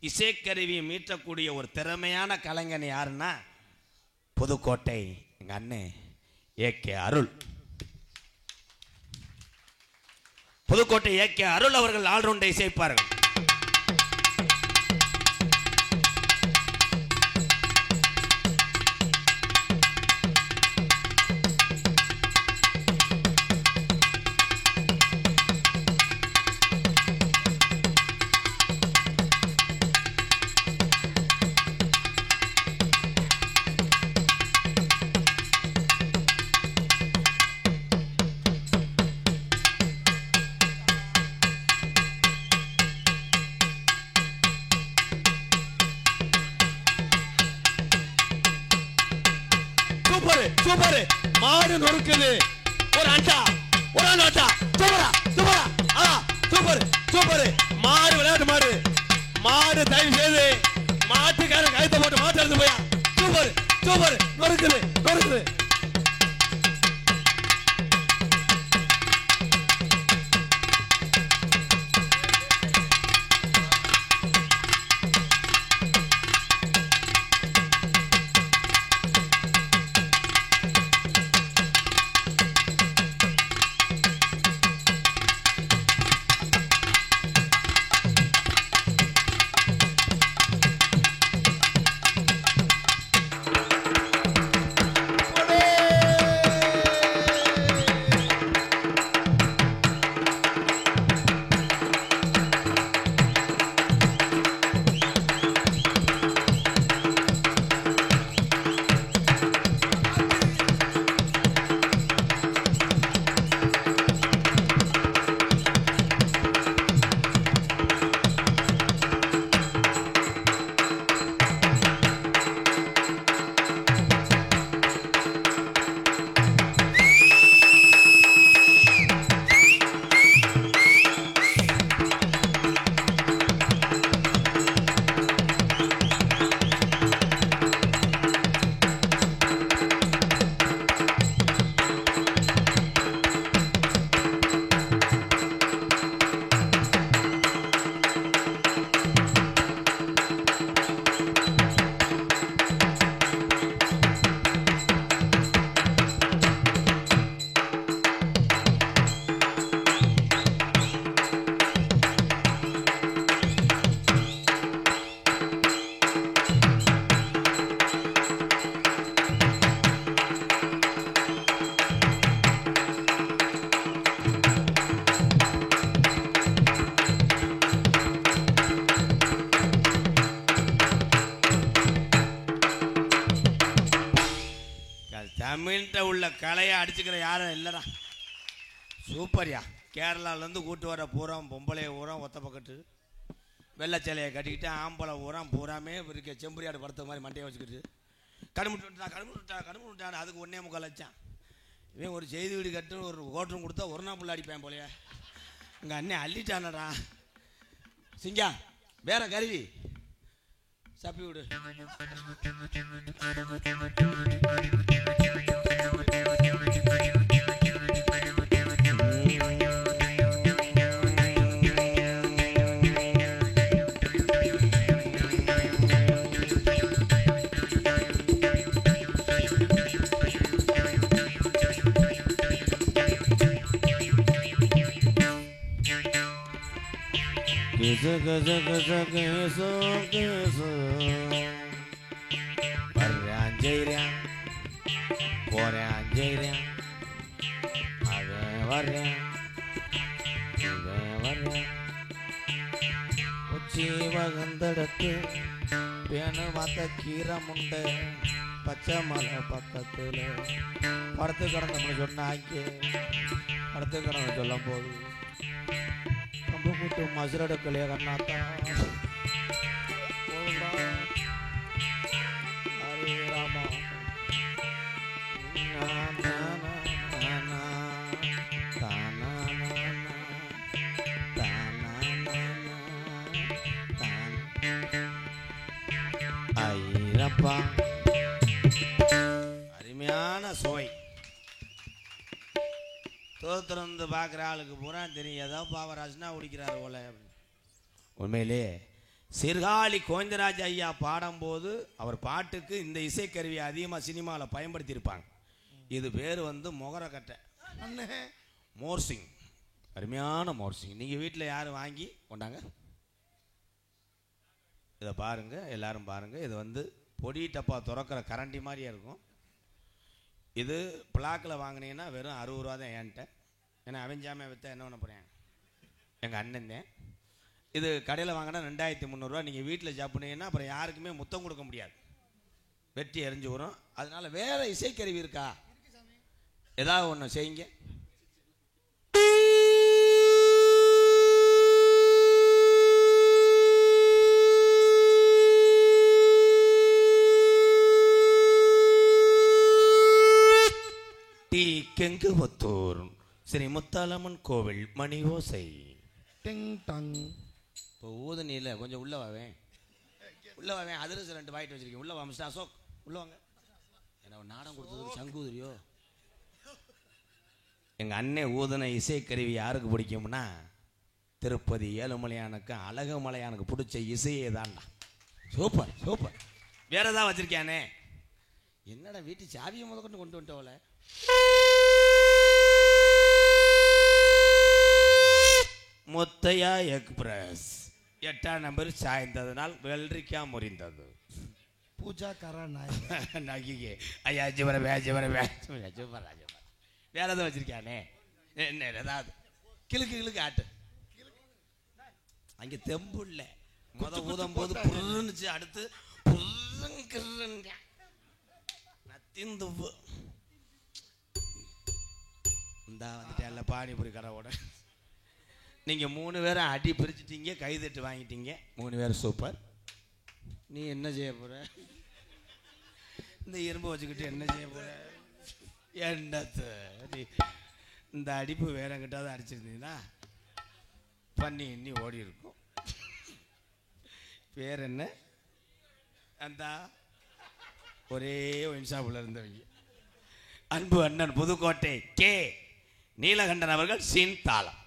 இசைக்கருவியை மீட்டக்கூடிய ஒரு திறமையான கலைஞன் யாருன்னா புதுக்கோட்டை எங்கள் அண்ணன் ஏகே அருள். புதுக்கோட்டை ஏகே அருள் அவர்கள் ஆல்ரவுண்டை இசைப்பார்கள். சூப்பர். மாடு நொறுக்குது. ஒரு அண்டா ஒரு அண்டா. சூப்பரா சூப்பரா. Super super. மாடு விளையாட்டு மாடு. மாடு தயவு செய்து மாட்டுக்காரன் கழுத்தை போட்டு மாட்டு எடுத்து போயா. Super super. நொறுக்குது நொறுக்குது. தமிழ்கிட்ட உள்ள கலையை அடிச்சுக்கிற யாரும் இல்லைடா. சூப்பர்யா. கேரளாவிலேருந்து கூட்டு வர பூரா பொம்பளைய பூரா ஒத்த பக்கத்து வெள்ளை சேலையை கட்டிக்கிட்டு ஆம்பளை பூராமே இருக்க செம்பரியாடு படுத்த மாதிரி மண்டையை வச்சுக்கிட்டு கடுமுட்டான் அதுக்கு 1.25 லட்சம். இவன் ஒரு செய்தி வீடு கட்டு ஒரு ஓட்டரும் கொடுத்தா ஒரு நாள் புள்ள அடிப்பேன் போலையே. எங்கள் அண்ணன் அள்ளிட்டானடா. சிங்கா வேற கருவி சப்பி விடு. கிசு கிசு கிசு கிசு கிசு வர்றேன் ஜெயிறேன் போறேன் ஜெயிறேன் அவன் வர்றேன் இவன் வர்றேன் உச்சி வகந்தடத்து பேணு பார்த்த கீரை முண்டை பச்சை மலை பக்கத்தில் படுத்து கிடந்தோம்னு சொன்னாங்க படுத்து கிடந்து சொல்லும் போது கம்பு கூட்டு மசுரடுக்கலையே கண்ணாத்தா ஹரே ராமா ஐயப்பா அருமையான சுவை தோத்திருந்து பார்க்குற ஆளுக்கு பூரா தெரியும் ஏதோ பாவராஜ்னா குடிக்கிறார் போல. உண்மையிலே சிறுகாழி கோவிந்தராஜ் ஐயா பாடும்போது அவர் பாட்டுக்கு இந்த இசைக்கருவியை அதிகமாக சினிமாவில் பயன்படுத்தியிருப்பாங்க. இது பேர் வந்து மொகரக்கட்டை மோர்சிங், அருமையான மோர்சிங். நீங்கள் வீட்டில் யாரும் வாங்கி கொண்டாங்க இதை பாருங்கள், எல்லாரும் பாருங்கள். இது வந்து பொடி டப்பா திறக்கிற கரண்டி மாதிரியே இருக்கும். இது பிளாக்கில் வாங்கினீங்கன்னா வெறும் 60 ரூபா தான் என்கிட்ட. ஏன்னா அவஞ்சாமல் விற்றா என்ன பண்ண போகிறேன், எங்கள் அண்ணன் தான். இது கடையில் வாங்கினா 2300 நீங்கள் வீட்டில் சாப்பிட்டீங்கன்னா அப்புறம் யாருக்குமே முத்தம் கொடுக்க முடியாது, வெட்டி எரிஞ்சு வரும். அதனால வேறு இசைக்கருவி இருக்கா, ஏதாவது ஒன்று செய்யுங்க. டி கெங்குமுத்தூர் ஸ்ரீ முத்தாலம்மன் கோவில் மணி ஓசை டிங் டங். இப்போ ஊதனியில் கொஞ்சம் உள்ள வாவேன், உள்ள வாவேன். அதிரசம் 2 பாக்கெட் வச்சிருக்கேன், உள்ள வா மிஸ்டர் அசோக், உள்ள வாங்க. ஏன்னா நாடம் கொடுத்ததுக்கு சங்கூதிரியோ. எங்கள் அண்ணன் ஊதன இசைக்கருவி யாருக்கு பிடிக்கும்னா திருப்பதி ஏழுமலையானுக்கு அழகுமலையானுக்கு பிடிச்ச இசையே தான்டா. Super super. வேற ஏதாவது வச்சிருக்கியானே? என்னடா வீட்டு சாவியை முதற்கொண்டு கொண்டு வந்துட்டோல. முத்தையா எக்ஸ்பிரஸ் 8ஆம் நம்பர் சாய்ந்ததனால் வெள்ளரிக்காய் முறிந்தது. பூஜா கரா நாய்க்கு ஐயா ஜிவர வே ஜிவர வே ஜிவர ஜிவர. வேற எதாவது வச்சிருக்கானே? என்ன ஏதாவது கிழக்கு கிழக்கு ஆட்டு. அங்கே தெம்பு இல்லை. ஊதும் போது புருந்துச்சு, அடுத்து புருங்க நத்திந்துப்பு. இந்தா வந்துட்டேன்ல பானிபுரி கடையோட. நீங்கள் 3 பேரும் அடி பிரிச்சுட்டீங்க, கைதட்டு வாங்கிட்டீங்க 3 பேர். சூப்பர். நீ என்ன செய்ய போற? இந்த இரும்பு வச்சுக்கிட்டு என்ன செய்ய போற? என்னத்து இந்த அடிப்பு வேற கிட்டாவது அடிச்சிருந்தீங்கன்னா பண்ணி இன்னி ஓடி இருக்கும். பேர் என்ன? அந்த ஒரே ஒயின்ஷாப்பில் இருந்தவங்க அன்பு அண்ணன் புதுக்கோட்டை கே நீலகண்டன் அவர்கள் சீன் தாளம்.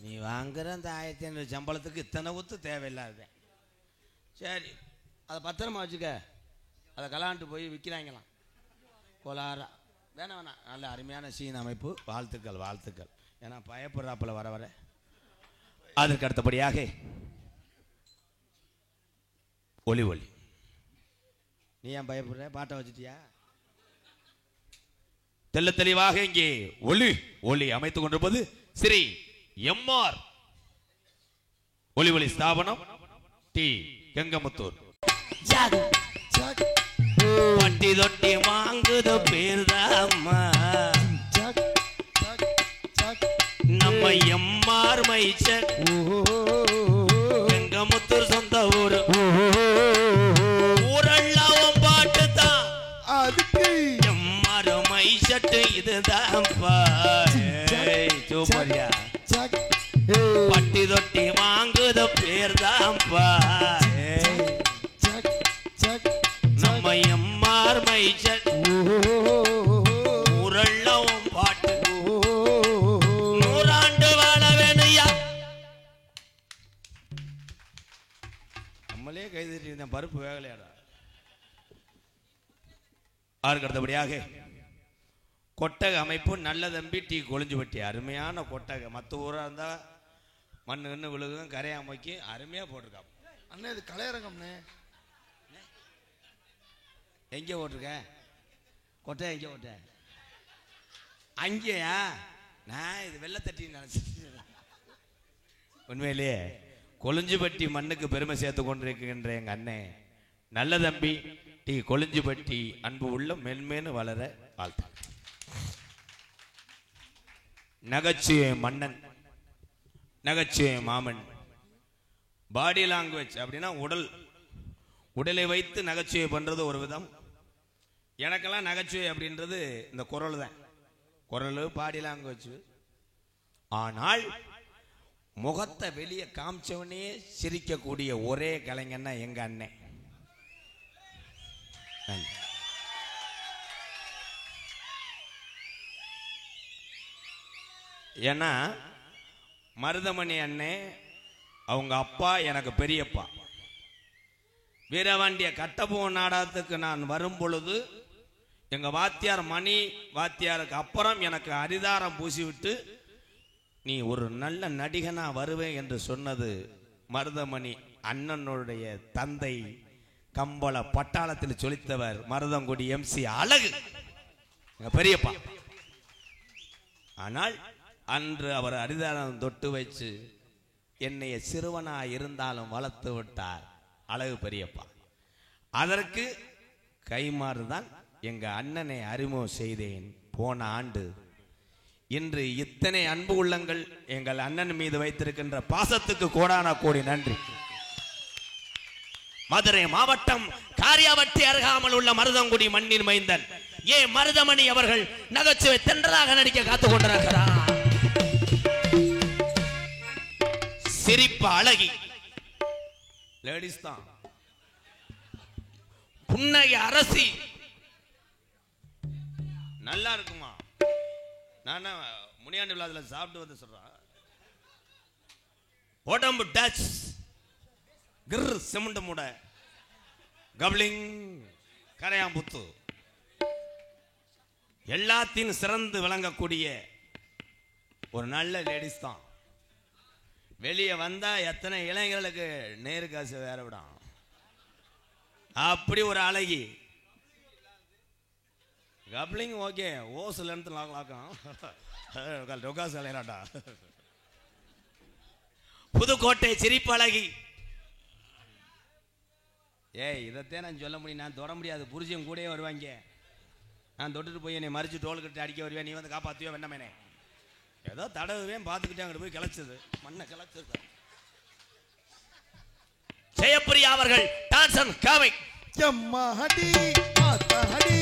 நீ வாங்குற அந்த 1500 சம்பளத்துக்கு இத்தனை ஊத்து தேவையில்லாத. சரி, அதை பத்திரமா வச்சுக்க. அதை கலாண்டு போய் விற்கிறாங்களாம் கோலாரா. வேணாம் வேணாம், நல்ல அருமையான சீன் அமைப்பு. வாழ்த்துக்கள் வாழ்த்துக்கள். ஏன்னா பயப்படுறாப்பில் வர வர. அதற்கு அடுத்தபடியாக ஒளி ஒளி. நீ ஏன் பயப்படுற? பாட்டை வச்சுட்டியா? தெல்ல தெளிவாக இங்கே ஒளி ஒளி அமைத்துக் கொண்டிருப்பது ஸ்ரீ எம்ஆர் ஒளி ஒளி ஸ்தாபனம் டி கெங்கமுத்தூர். பட்டி தொட்டி வாங்குத பேர்தாம்மா நம்ம எம்ஆர் மைச்சர் கெங்கமுத்தூர் சொந்த ஊர். ஊரெல்லாம் பாட்டு தான் அதுக்கு எம்ஆர் மைச்சட்டு இதுதான். சூப்பரியா. பட்டி தொட்டி வாங்குத பேர்தாம்பா நம்ம எம்ஆர் மைச்சர். ஊரெல்லாம் பாட்டு 100 ஆண்டு வாழ வேணுயா கைதட்டி இருந்தேன், பருப்பு வேகலையாடா. அதற்கு அடுத்தபடியாக கொட்டக அமைப்பு நல்ல தம்பி டீ கொளிஞ்சுபட்டி. அருமையான கொட்டகை. மற்ற ஊராக இருந்தால் மண்ணு கண்ணு விழுகும், கரையாமைக்கு அருமையாக போட்டிருக்கான். அண்ணே இது கலையரங்கம்ண்ணே. எங்கே போட்டிருக்க கொட்டை? எங்கே போட்ட? அங்கேயா? நான் இது வெள்ளத்தட்டின்னு நினச்சேன். உண்மையிலேயே கொளிஞ்சுபட்டி மண்ணுக்கு பெருமை சேர்த்து கொண்டிருக்கின்ற எங்கள் அண்ணே நல்ல தம்பி டீ கொளிஞ்சுபட்டி அன்பு உள்ள மென்மேனு வளர வாழ்த்து. நகைச்சுவை மன்னன், நகைச்சுவை மாமன். பாடி லாங்குவேஜ் அப்படின்னா உடலை வைத்து நகைச்சுவை பண்றது ஒரு விதம். எனக்கெல்லாம் நகைச்சுவை அப்படின்றது இந்த குரல் தான். குரல், பாடி லாங்குவேஜ். ஆனால் முகத்தை வெளியே காமிச்சவனே சிரிக்கக்கூடிய ஒரே கலைஞன்னா எங்க அண்ணன். ஏன்னா மருதமணி அண்ணே அவங்க அப்பா எனக்கு பெரியப்பா. வீரவாண்டிய கட்டபொம்மன் நாடகத்துக்கு நான் வரும் பொழுது எங்க வாத்தியார் மணி வாத்தியாருக்கு அப்புறம் எனக்கு அரிதாரம் பூசிவிட்டு நீ ஒரு நல்ல நடிகனா வருவேன் என்று சொன்னது மருதமணி அண்ணனுடைய தந்தை. கம்பள பட்டாளத்தில் சொலித்தவர் மருதங்குடி MC அழகு, எங்க பெரியப்பா. ஆனால் அன்று அவர் அரிதாரம் தொட்டு வச்சு என்னைய சிறுவனா இருந்தாலும் வளர்த்து விட்டார் அழகு பெரியப்பா. அதற்கு கைமாறுதான் எங்க அண்ணனை அறிமுகம் செய்தேன் போன ஆண்டு. இன்று இத்தனை அன்பு உள்ளங்கள் எங்கள் அண்ணன் மீது வைத்திருக்கின்ற பாசத்துக்கு கோடான கோடி நன்றி. மதுரை மாவட்டம் காரியாவட்டி அருகாமல் உள்ள மருதங்குடி மண்ணின் மைந்தன் மருதமணி அவர்கள் நகைச்சுவை தென்றலாக நடிக்க காத்துக் கொண்டிருக்கிறார். சிரிப்பு அழகி லேடிஸ் தான். புன்னகை அரசி நல்லா இருக்குமா? நான் முனியாண்டி விழாவில் சாப்பிட்டு வந்து சொல்றேன். உடம்பு டச் கிர் சிமெண்ட் மூட கப்ளிங் கரையாம்புத்து எல்லாத்தையும் சிறந்து விளங்கக்கூடிய ஒரு நல்ல லேடிஸ் தான். வெளியே வந்தா எத்தனை இளைஞர்களுக்கு நேரு காசு வேற விடும். அப்படி ஒரு அழகி. கப்ளிங் ஓகே, ஓசு லென்த் லாக்கம் புதுக்கோட்டை சிரிப்பு அழகி. இதைத்தான் நான் சொல்ல முடியும். நான் தொட முடியாது. புருஷன் கூட வருவாங்க. நான் தொட்டுட்டு போய் என்னை மறிச்சு டோல்கிட்ட அடிக்க வருவேன். நீ வந்து காப்பாற்றுவியோ வேண்டாமேனே. ஏதோ தடவுவேன், பார்த்துக்கிட்டே அங்கிட்டு போய் கிளச்சது மண்ணை கிளச்சது. ஜெயப்பிரியா அவர்கள் டான்சன் காவை. எம்மாடி ஆத்தாடி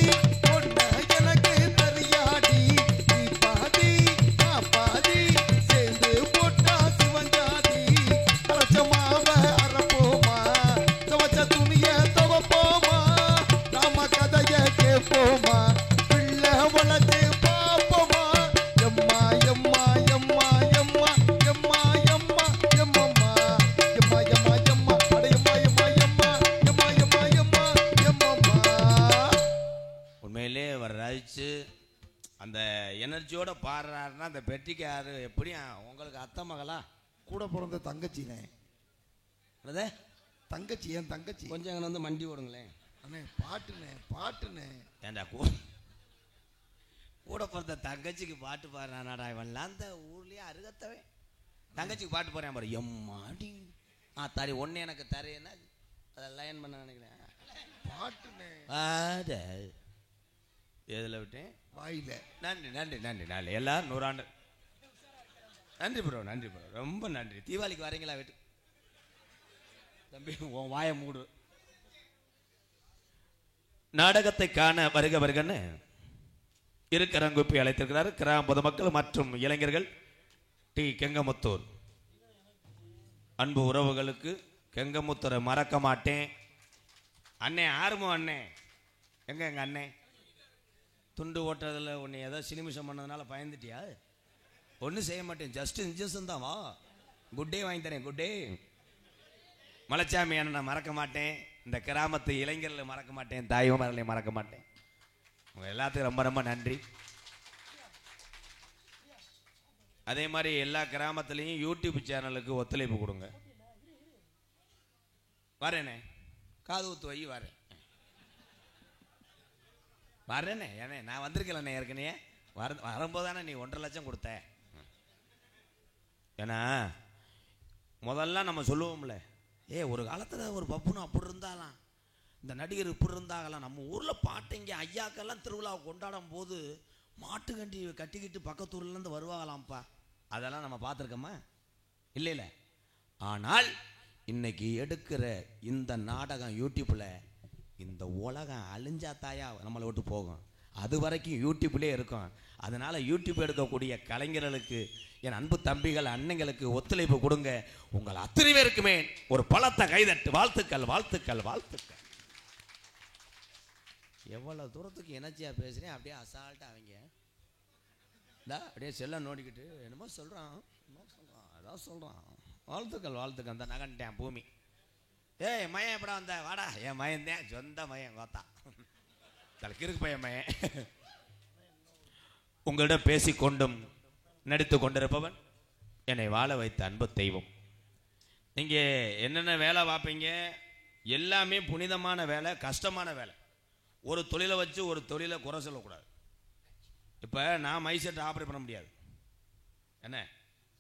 பொண்ணு எனக்கு தெரியாடி, நீ பாதி பாதி சேர்ந்து போட்டா சிவஞ்சாதி. அரைச்ச மாவ அரைப்போமா, துவச்ச துணிய துவப்போமா, நாம கதைய கேட்போமா, பிள்ளை வளர்த்து பாப்போமா. எம்மா எம்மா எம்மா எம்மா எம்மா எம்மா எம்மம்மா எம்மா எம்மா எம்மா அடையம்மா எம்மா எம்மா எம்மா எம்மா எம்மா எம்மம்மா. உண்மையிலே அவர் ரசிச்சு அந்த எனர்ஜியோட பாடுறாருன்னா அந்த பெட்டிக்காரு எப்படியும் உங்களுக்கு அத்தை மகளா? கூட பிறந்த தங்கச்சினே. என்னது தங்கச்சி, என் தங்கச்சி. கொஞ்சம் அங்கே வந்து மண்டி ஓடுங்களேன். அண்ணே பாட்டுனே. ஏண்டா கூட பிறந்த தங்கச்சிக்கு பாட்டு பாடுறானாடா இவன்லாம் அந்த ஊர்லயே அருகத்தவே. தங்கச்சிக்கு பாட்டு பாடுறேன் பாரு. எம்மாடி தாரி ஒன்னு எனக்கு தரேன்னா அதை லைன் பண்ண நினைக்கிறேன். பாட்டுனே. எதில் விட்டேன்? வாயில. நன்றி நன்றி நன்றி. நாள் எல்லாரும் 100 ஆண்டு. நன்றி ப்ரோ, நன்றி ப்ரோ, ரொம்ப நன்றி. தீபாவளிக்கு வரீங்களா வீட்டு? தம்பி உன் வாயை மூடு. நாடகத்தை காண வருக வருகன்னு இருக்கரங்குப்பி அழைத்திருக்கிறார் கிராம பொதுமக்கள் மற்றும் இளைஞர்கள். டி கெங்கமுத்தூர் அன்பு உறவுகளுக்கு கெங்கமுத்தூரை மறக்க மாட்டேன். அண்ணே ஆறுமோ அண்ணே எங்க எங்க அண்ணே துண்டு ஓட்டுறதுல உன்னை ஏதோ சினிமிஷம் பண்ணதுனால பயந்துட்டியா? ஒன்றும் செய்ய மாட்டேன், ஜஸ்ட் இன்ஜெக்ஷன் தான். வா குட் டே வாங்கி தரேன். குட் டே மலைச்சாமி நான் மறக்க மாட்டேன், இந்த கிராமத்து இளைஞர்களை மறக்க மாட்டேன், தாய்மார்களையும் மறக்க மாட்டேன். உங்க எல்லாத்துக்கும் ரொம்ப ரொம்ப நன்றி. அதே மாதிரி எல்லா கிராமத்துலேயும் யூடியூப் சேனலுக்கு ஒத்துழைப்பு கொடுங்க. வரேனே, காது ஊத்து வை, வரேனே. ஏனே நான் வந்திருக்கலண்ணே ஏற்கனவே. வரும்போது தானே நீ 1.5 லட்சம் கொடுத்த. ஏன்னா முதல்ல நம்ம சொல்லுவோம்ல, ஒரு காலத்தில் ஒரு பப்புன்னு அப்படி இருந்தாலாம், இந்த நடிகர் இப்படி இருந்தாங்களாம். நம்ம ஊரில் பாட்டிங்க ஐயாக்கெல்லாம் திருவிழாவை கொண்டாடும் போது மாட்டு கண்டி கட்டிக்கிட்டு பக்கத்தூர்லேருந்து வருவாங்களாம்ப்பா. அதெல்லாம் நம்ம பார்த்துருக்கோமா? இல்லை. ஆனால் இன்னைக்கு எடுக்கிற இந்த நாடகம் யூடியூப்பில் இந்த உலகம் அழிஞ்சா தாயா நம்மளை விட்டு போகும். அது வரைக்கும் யூடியூப்லேயே இருக்கும். அதனால் யூடியூப் எடுக்கக்கூடிய கலைஞர்களுக்கு, என் அன்பு தம்பிகள் அண்ணங்களுக்கு ஒத்துழைப்பு கொடுங்க. உங்கள் அத்தனை பேருக்குமே ஒரு பலத்த கைதட்டு. வாழ்த்துக்கள், வாழ்த்துக்கள், வாழ்த்துக்கள். எவ்வளோ தூரத்துக்கு எனர்ஜியாக பேசுகிறேன். அப்படியே அசால்ட்டாக அவங்க அப்படியே செல்ல நோண்டிக்கிட்டு என்னமோ சொல்கிறான், அதான் சொல்கிறான். வாழ்த்துக்கள், வாழ்த்துக்கள். அந்த நகன்ட்டேன் பூமி. மயன் எப்படா வந்த? வாடா. என் மயன் தான், சொந்த மயன் கோத்தா, கிறுக்கு பையன் மயன். உங்களிடம் பேசிக்கொண்டும் நடித்து கொண்டிருப்பவன் என்னை வாழ வைத்த அன்பு தெய்வம். நீங்கள் என்னென்ன வேலை பார்ப்பீங்க, எல்லாமே புனிதமான வேலை, கஷ்டமான வேலை. ஒரு தொழிலை வச்சு ஒரு தொழிலை குறை சொல்லக்கூடாது. இப்போ நான் மைசெட் ஆப்ரேட் பண்ண முடியாது. என்ன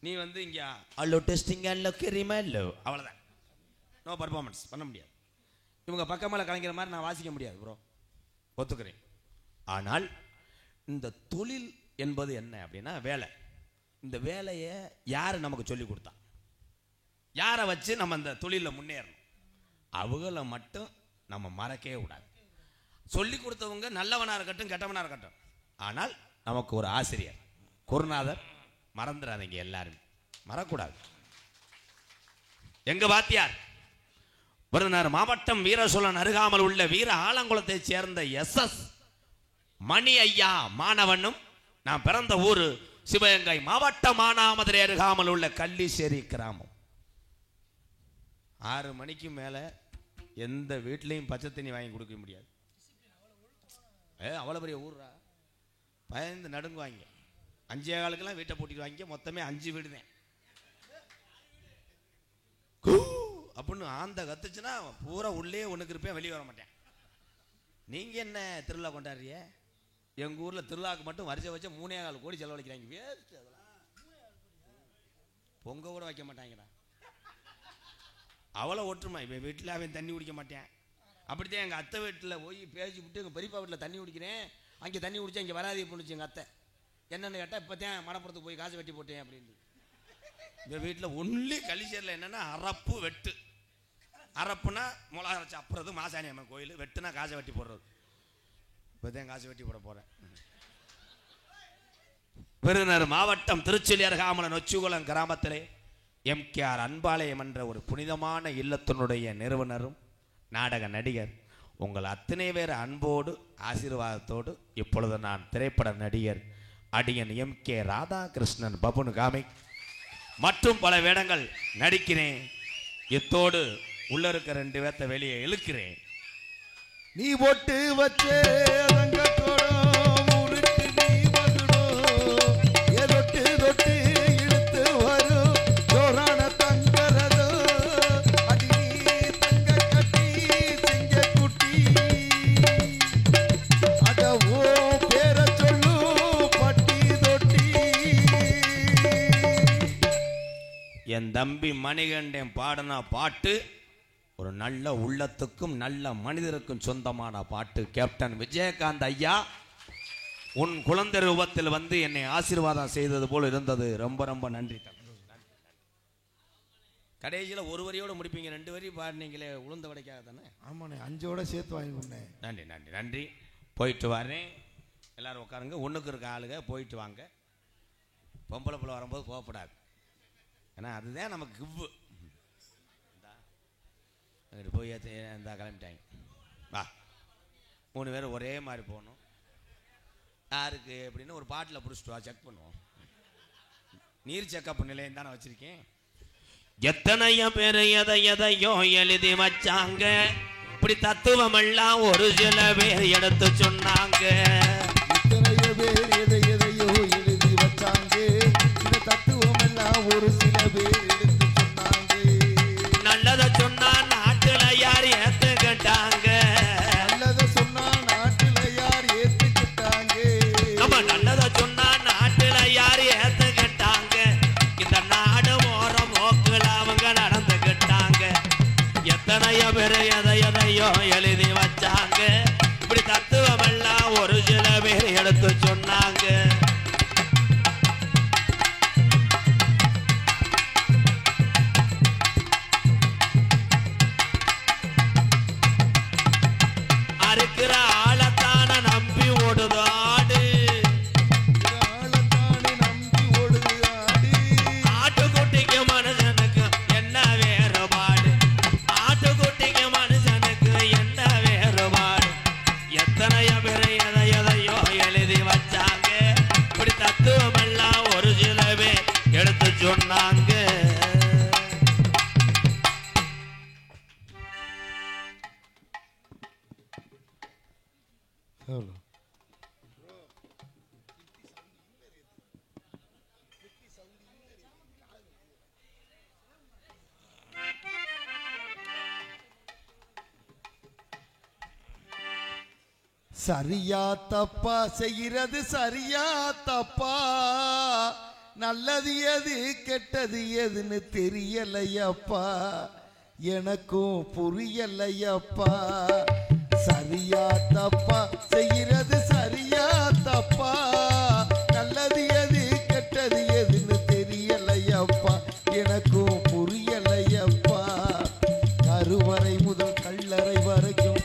நீ இங்கே அல்லோ டெஸ்டிங் அல்லோ கெரிமா இல்லோ, அவ்வளோதான். நோ பர்ஃபார்மன்ஸ் பண்ண முடியாது. இவங்க பக்கமேல கலைக்கிற மாதிரி நான் வாசிக்க முடியாது ப்ரோ, ஒத்துக்கிறேன். ஆனால் இந்த தொழில் என்பது என்ன அப்படின்னா வேலை. இந்த வேலையை யார் நமக்கு சொல்லி கொடுத்தா? யாரை வச்சு நம்ம இந்த தொழிலில் முன்னேறணும்? அவங்கள மட்டும் நம்ம மறக்கவே கூடாது. சொல்லி கொடுத்தவங்க நல்லவனாக இருக்கட்டும் கெட்டவனாக இருக்கட்டும், ஆனால் நமக்கு ஒரு ஆசிரியர், குருநாதர் மறந்துடாதீங்க. எல்லாரும் மறக்கூடாது. எங்க வாத்தியார் விருதுநகர் மாவட்டம் வீரசோழன் அருகாமல் உள்ள வீர ஆலங்குளத்தை சேர்ந்த SS மணி ஐயா மாணவனும், நான் பிறந்த ஊர் சிவகங்கை மாவட்டம் மானாமதுரை அருகாமல் உள்ள கள்ளிசேரி கிராமம். 6 மணிக்கு மேலே எந்த வீட்லையும் பச்சை தண்ணி வாங்கி கொடுக்க முடியாது. அவ்வளோ பெரிய ஊர்ரா, பயந்து நடுங்குவாங்க. 5 காலுக்கெல்லாம் வீட்டை போட்டிட்டு வாங்க. மொத்தமே 5 வீடு தான். அப்படின்னு ஆந்த கத்துச்சுன்னா பூரா உள்ளே ஒன்றுக்கு இருப்பேன், வெளியே வர மாட்டேன். நீங்கள் என்ன திருவிழா கொண்டாடுறிய? எங்கள் ஊரில் திருவிழாவுக்கு மட்டும் வருஷம் வச்சு 3.25 கோடி செலவழிக்கிறாங்க. வேஸ்ட். அதெல்லாம் பொங்க கூட வைக்க மாட்டாங்கடா. அவ்வளோ ஒற்றுமை. இப்போ வீட்டில் அவன் தண்ணி குடிக்க மாட்டேன். அப்படித்தான் எங்கள் அத்தை வீட்டில் போய் பேசி விட்டு எங்கள் பெரியப்பா வீட்டில் தண்ணி குடிக்கிறேன். அங்கே தண்ணி குடிச்சா இங்கே வராதே போணுச்சு எங்கள் அத்தை. என்னென்னு கேட்டால் இப்போ தான் மணப்புறத்துக்கு போய் காசு வெட்டி போட்டேன் அப்படின்னு. இந்த வீட்டில் ஒன்லி கள்ளிசேரியில் என்னென்னா அரப்பு வெட்டு. அரப்புனா மிளகா அரைச்சி அப்புறது மாசாணி அம்மன் கோயில், வெட்டுனா காசை வெட்டி போடுறது. இப்போ தான் காசு வெட்டி போட போகிறேன். விருதுநகர் மாவட்டம் திருச்செலி அருகாமல நொச்சிகுளம் கிராமத்திலே MKR அன்பாலயம் என்ற ஒரு புனிதமான இல்லத்தினுடைய நிறுவனரும் நாடக நடிகர் உங்கள் அத்தனை பேர் அன்போடு ஆசீர்வாதத்தோடு இப்பொழுது நான் திரைப்பட நடிகர் அடியன் MK ராதாகிருஷ்ணன் பபுனு காமிக் மற்றும் பல வேடங்கள் நடிக்கிறேன். இத்தோடு உள்ள இருக்க 2 பேர்த்த வெளியே இழுக்கிறேன். நீ போட்டு வச்சே தங்கத்தோடும் உருக்கு நீ மகுடும், ஏதொட்டு தொட்டு இழுத்து வரும் ஜோரான தங்கரதோ, அடி நீ தங்க கட்டி சிங்க குட்டி, அதவோ பேர சொல்லு பட்டி தொட்டி. என் தம்பி மணிகண்டன் பாடின பாட்டு ஒரு நல்ல உள்ளத்துக்கும் நல்ல மனிதருக்கும் சொந்தமான பாட்டு. கேப்டன் விஜயகாந்த் ஐயா உன் குழந்தை ரூபத்தில் வந்து என்னை ஆசீர்வாதம் செய்தது போல் இருந்தது. ரொம்ப ரொம்ப நன்றி. கடைசியில் ஒரு வரியோடு முடிப்பீங்க, 2 வரி பாடினீங்களே உளுந்த வடைக்காக தானே? ஆமாண்ணே, 5ஓட சேர்த்து வாங்கி கொடுனே. நன்றி நன்றி நன்றி. போயிட்டு வரேன். எல்லாரும் உட்காருங்க. ஒன்றுக்கு இருக்க ஆளுங்க போயிட்டு வாங்க. பொம்பளை பிள்ளை வரும்போது போகப்படாது. ஏன்னா அதுதான் நமக்கு கிவ்வு. அங்கிட்டு போய் இந்த கிளம்பிட்டாங்க. வா 3 பேரும் ஒரே மாதிரி போகணும். யாருக்கு அப்படின்னு ஒரு பாட்டில் பிடிச்சிட்டு வா, செக் பண்ணுவோம். நீர் செக்கப் நிலையம் தானே வச்சுருக்கேன். எத்தனையோ பேர் எதை எதையோ எழுதி வச்சாங்க, இப்படி தத்துவம் எல்லாம் ஒரு சில பேர் எடுத்து சொன்னாங்க. எத்தனையோ பேர் எதை எதையோ எழுதி வச்சாங்க, இந்த தத்துவம் எல்லாம் ஒரு சில பேர் எடுத்து சொன்னாங்க. நல்லதை சொன்னா நாட்டுல யார் ஏத்துக்கிட்டாங்க, நல்லதை சொன்னா நாட்டுல யார் ஏத்துக்கிட்டாங்க. நம்ம நல்லதை சொன்னா நாட்டுல யார் ஏத்துக்கிட்டாங்க. இந்த நாடு ஓர மோக்குல அவங்க நடந்துக்கிட்டாங்க. எத்தனையோ பேர் எதை எதையோ எழுதி வச்சாங்க, இப்படி தத்துவம் எல்லாம் ஒரு சில பேர் எடுத்து சொன்னாங்க. அறுக்கிற ஆளத்தான நம்பி ஓடுது ஆடு, ஆளத்தானே நம்பி ஓடுது ஆடு. ஆட்டுக்குட்டிக்கு மனுஷனுக்கு என்ன வேறுபாடு, ஆட்டுக்குட்டிக்கு மனுஷனுக்கு என்ன வேறுபாடு. எத்தனையோ பேர் எதை எதையோ எழுதி வச்சாங்க, இப்படி தத்துவம் எல்லாம் ஒரு சில பேர் எடுத்து சொன்னாங்க. எவ்வளோ? சரியா தப்பா செய்கிறது சரியா தப்பா, நல்லது எது கெட்டது எதுன்னு தெரியலையப்பா, எனக்கும் புரியலையப்பா. சரியா தப்பா செய்கிறது சரியா தப்பா, நல்லது எது கெட்டது எதுன்னு தெரியலையப்பா, எனக்கும் புரியலையப்பா. கருவறை முதல் கல்லறை வரைக்கும்,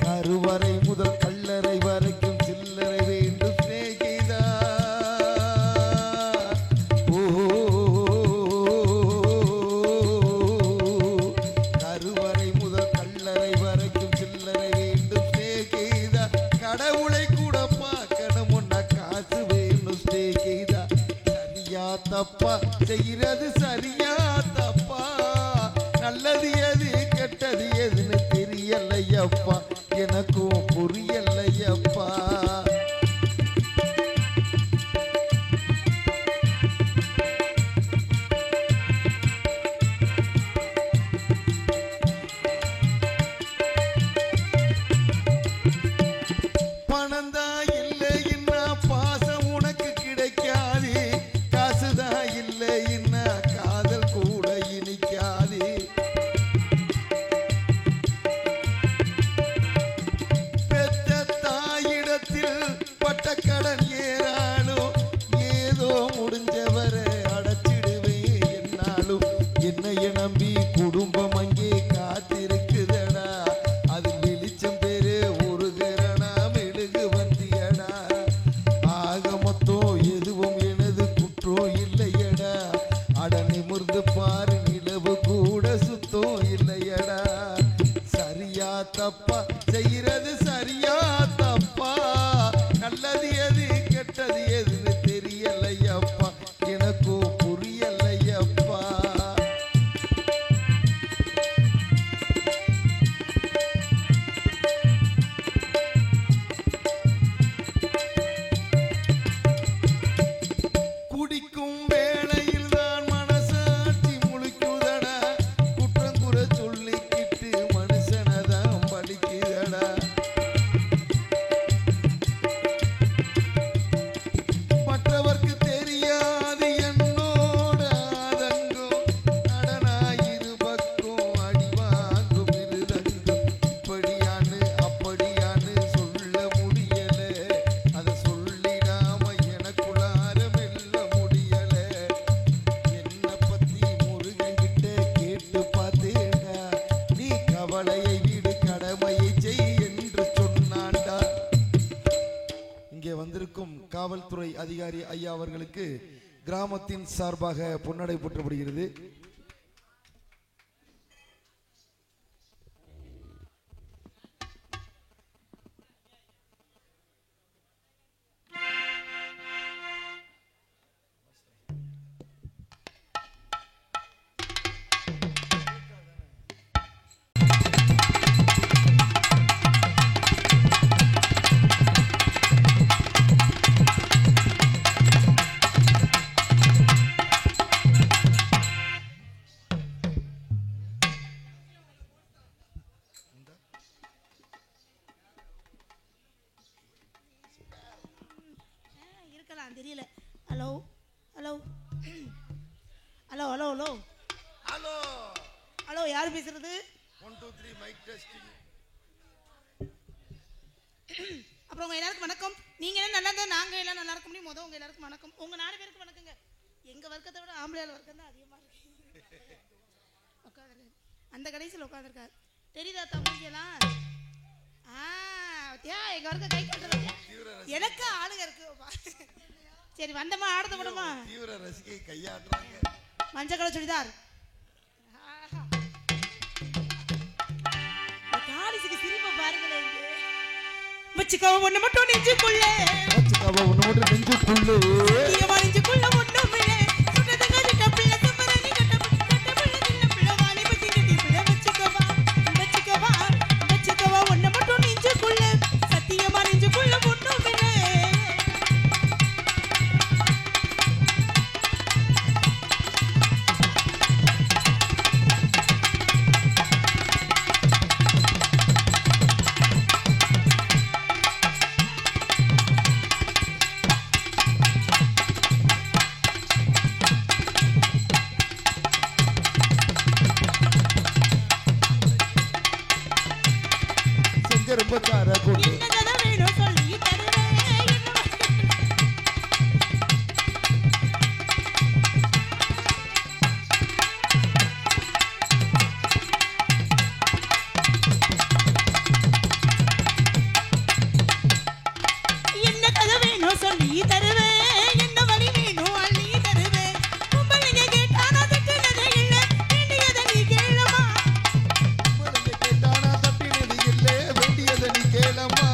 கருவறை முதல் கல்லறை வரைக்கும் சில்லறை வேண்டும் சிநேகிதா. ஓ, கருவறை முதல் கல்லறை வரைக்கும் சில்லறை வேண்டும் சிநேகிதா. கடவுளை கூட பார்க்கணும் முன்ன காசு வேணும் சிநேகிதா. சரியா தப்பா செய்கிறது சரியா தப்பா, நல்லது எது கெட்டது எதுன்னு தெரியலையப்பா, எனக்கும் புரியலையப்பா. பணந்தா இல்லைன்னா பாசம் உனக்கு கிடைக்காது, காசுதான் இல்லைன்னா காதல் கூட இனிக்காது. பெத்த தாயிடத்தில் பட்ட கடன் ஏறாலும் ஏதோ முடிஞ்சவரை அடைச்சிடுவேன் என்னாலும். என்னைய நம்பி குடும்பம் அங்கே காத்திருக்குதடா, அது வெளிச்சம் பேரு ஒரு கிரணா மெழுகு வந்தியடா. ஆக மொத்தம் எதுவும் எனது குற்றம் இல்லையடா, அட நிமிர்ந்து பாரு நிலவு கூட சுத்தம் இல்லையடா. சரியா தப்பா செய்கிறது சரியா தப்பா, நல்லது எது கெட்டது எதுன்னு தெரியலையப்பா, எனக்கும் புரியலையப்பா. குடிக்கும் வேளையில் தான் மனசாட்சி முழிக்குதடா, குற்றங்குறை சொல்லிக்கிட்டு மனுஷனதான் பலிக்குதடா. மற்றவர்க்கு தெரியாது என்னோட ஆதங்கம், அடனாயிரு பக்கம் அடி வாங்கும் இருதங்கம். இப்படியான்னு அப்படியான்னு சொல்ல முடியல, அதை சொல்லிடாம எனக்குள்ளார மெல்ல முடியல. என்ன பத்தி முருகன் கிட்ட கேட்டு பார்த்தேன்டா, நீ கவலையை விடு கடமையை செய் என்று சொன்னான்டா. இங்கே வந்திருக்கும் காவல்துறை அதிகாரி ஐயா அவர்களுக்கு கிராமத்தின் சார்பாக பொன்னடை போற்றப்படுகிறது. பேசுறது? 1 2 3 மைக் டெஸ்டிங். அப்புறம் உங்க எல்லாருக்கும் வணக்கம். நீங்க என்ன நல்லா இருந்தா நாங்க எல்லாம் நல்லா இருக்க முடியும். உங்க எல்லாருக்கும் வணக்கம். உங்க 4 பேருக்கு வணக்கங்க. எங்க வர்க்கத்தை விட ஆம்பளையால் வர்க்கம் தான் அதிகமா இருக்கு. உட்காந்துரு. அந்த கடைசியில் உட்காந்துருக்காரு. தெரியுதா தமிழ்லாம்? எங்க வர்க்க கை கட்டுறது எனக்கு ஆளுங்க இருக்கு. சரி வந்தமா ஆடுத விடமா? தீவிர ரசிகை கையாடுறாங்க. மஞ்சள் கலர் சுடிதார். காலிசுக்கு சிரிப்பை பாருங்களேன். வச்சுக்கோ ஒண்ணு மட்டும் நெஞ்சுக்குள்ள, வச்சுக்கோ ஒண்ணு மட்டும் நெஞ்சுக்குள்ள, நீங்க நெஞ்சுக்குள்ள ஒண்ணும் இல்லை. சுட்டதங்க சிட்ட பிள்ளை சுமரணி கட்ட பிள்ளை சின்ன பிள்ளை வாலி பத்தி கட்டி பிள்ளை வச்சுக்கோவா வச்சுக்கோவா வச்சுக்கோவா ஒண்ணு மட்டும் நெஞ்சுக்குள்ள, சத்தியமா நெஞ்சுக்குள்ள ஒண்ணும் இல்லை. செங்கரும்புக்கார கொண்டு என்ன கதை வேணும் சொல்லி தருவேன். என்ன கதை வேணும் சொல்லி தருவேன். என்ன வழி வேணும் அள்ளி தருவேன். கும்பலிங்க கேட்டானா திட்டுனதே இல்லை. வேண்டியதை நீ கேளமா. கேட்டானா தட்டினது இல்லை. வேண்டியதை நீ கேளம்மா.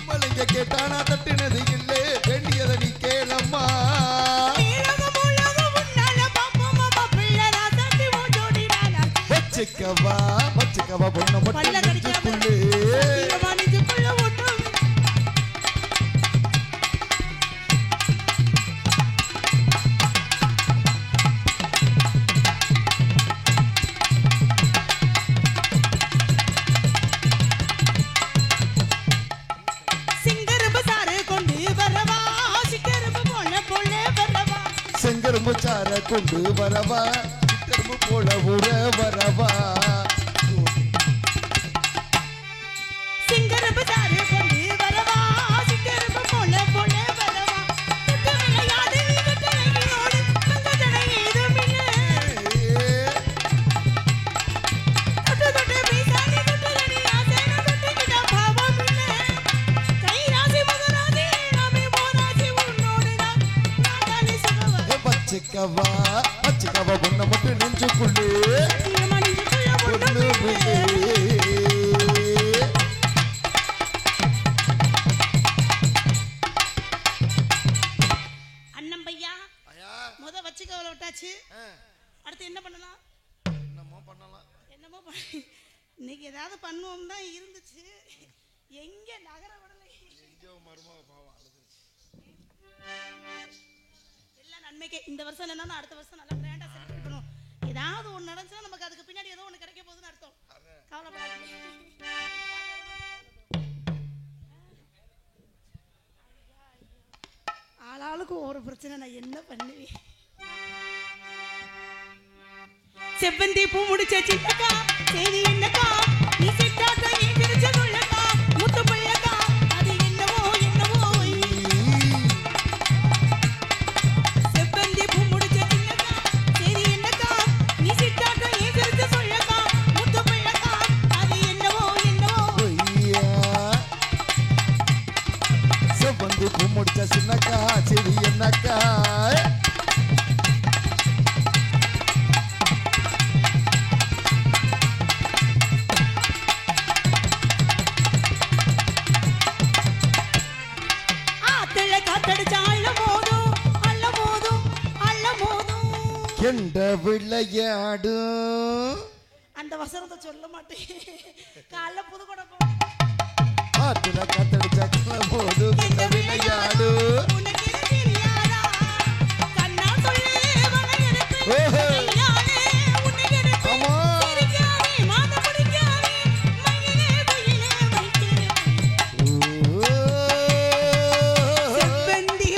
மலைங்க கேட்டானா தட்டினது இல்லை. வேண்டியதை நீ கேளம்மா. வச்சுக்கவா வச்சுக்கவா பொண்ணு மட்டும் நெஞ்சுக்குள்ளே. செங்கரும்பு சார கொண்டு வரவா, சித்தரும்பு போல உற வரவா. வச்சுக்கவா வச்சுக்கவா பொண்ணு மட்டும் நெஞ்சுக்குள்ளே. அண்ணன் பையா ஐயா முத வச்சுக்கவள விட்டாச்சு. அடுத்து என்ன பண்ணலாம்? என்னமோ பண்ணலாம். என்னமோ இன்னைக்கு ஏதாவது பண்ணுவோம் தான் இருந்துச்சு. எங்க நகர விடலை. எங்கோ மர்ம பாவம் அழுதுச்சு. எல்லாம் நன்மைக்கே. இந்த வருஷம் என்னன்னா அடுத்த வருஷம் நல்லா கிராண்டா செலிப்ரேட் பண்ணுவோம். ஏதாவது ஒன்று நடந்துச்சுன்னா நமக்கு அதுக்கு பின்னாடி ஏதோ ஒன்று கிடைக்க போகுதுன்னு அர்த்தம். கவலைப்படாதீங்க. ஆளாளுக்கு ஒரு பிரச்சனை. நான் என்ன பண்ணுவேன்? செவ்வந்தி பூ முடிச்ச சின்னக்கா சரி என்னக்கா நீ சிட்டாக்கா நீ பிரிச்ச சொல்லக்கா முத்து பையக்கா அது என்னவோ என்னவோ. செவ்வந்தி பூ முடிச்ச சின்னக்கா சரி என்னக்கா நீ சிட்டாக்கா நீ பிரிச்ச சொல்லக்கா முத்து பையக்கா அது என்னவோ என்னவோ. செவ்வந்தி பூ முடிச்ச சின்னக்கா சரி என்னக்கா. என்ற விளையாடும் அந்த வசனத்தை சொல்ல மாட்டேன். காலைல புதுக்கோட ஆத்துல காத்தடிச்ச போது என்ற விளையாடு. செவ்வந்தி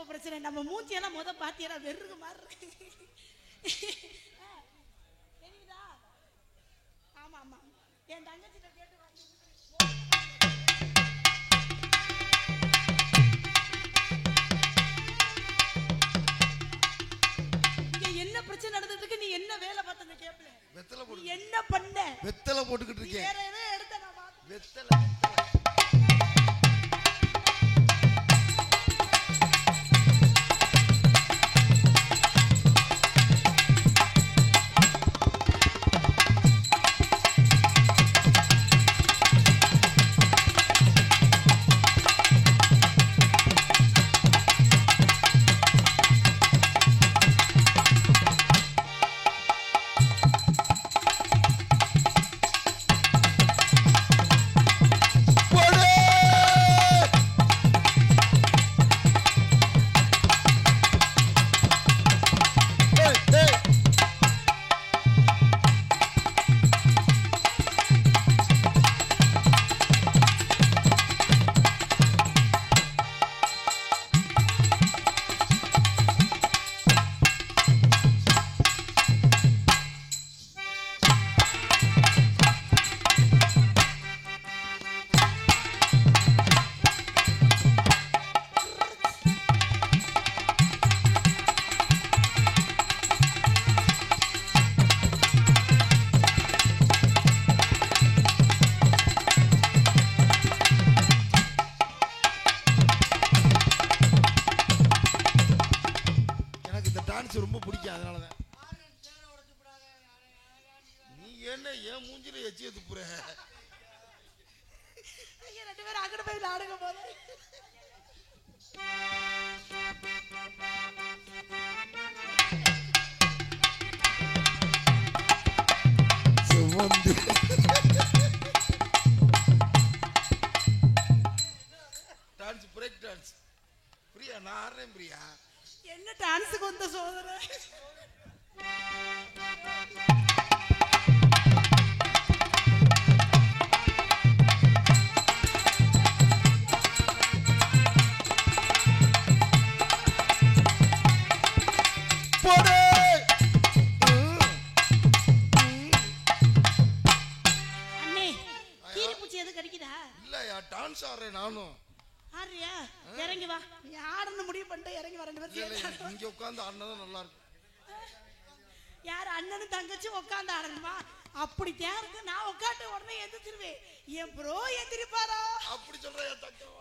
ரொம்ப பிரச்சனை. நம்ம மூச்சியெல்லாம் பாத்தியரா வெறுகு மாதிரி இருக்கு. தெரியுதா? ஆமா ஆமா, என் தங்கச்சிட்ட கேட்டு வாங்கி. என்ன பிரச்சனை நடந்துட்டு இருக்கு? நீ என்ன வேலை பார்த்த கேப்ல? வெத்தலை போட்டு என்ன பண்ண? வெத்தலை போட்டுக்கிட்டு இருக்கேன். வேற ஏதோ எடுத்த நான் பார்த்தேன். வெத்தலை ரொம்ப பிடிக்கும். அதனாலதான் நீ என்ன ஏன் மூஞ்சில எச்சி துப்புற? ஐயா ரெண்டு பேரும் அங்கட போய் நாடக போற. செவந்தி டான்ஸ் பிரேக் டான்ஸ். பிரியா நான் ஆடுறேன். பிரியா என்ன டான்ஸுக்கு வந்த சோதனை? அண்ணே கீரி பூச்சி எது கடிக்குதா? இல்லையா டான்ஸ் ஆடுறேன் நானும். ஆறியா? இறங்கி வா. நீ ஆடணும் முடிவு பண்ணிட்டு இறங்கி வா. ரெண்டு பேரும் இங்க உட்கார்ந்து ஆடினதான் நல்லா இருக்கும். யார் அண்ணனும் தங்கச்சி உட்காந்து ஆடணுமா? அப்படி தேர்ந்து நான் உட்காந்து உடனே எந்திரிச்சிருவேன். என் ப்ரோ எந்திரிப்பாரா? அப்படி சொல்ற தக்கவா?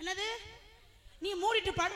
என்னது? நீ மூடிட்டு பாடு.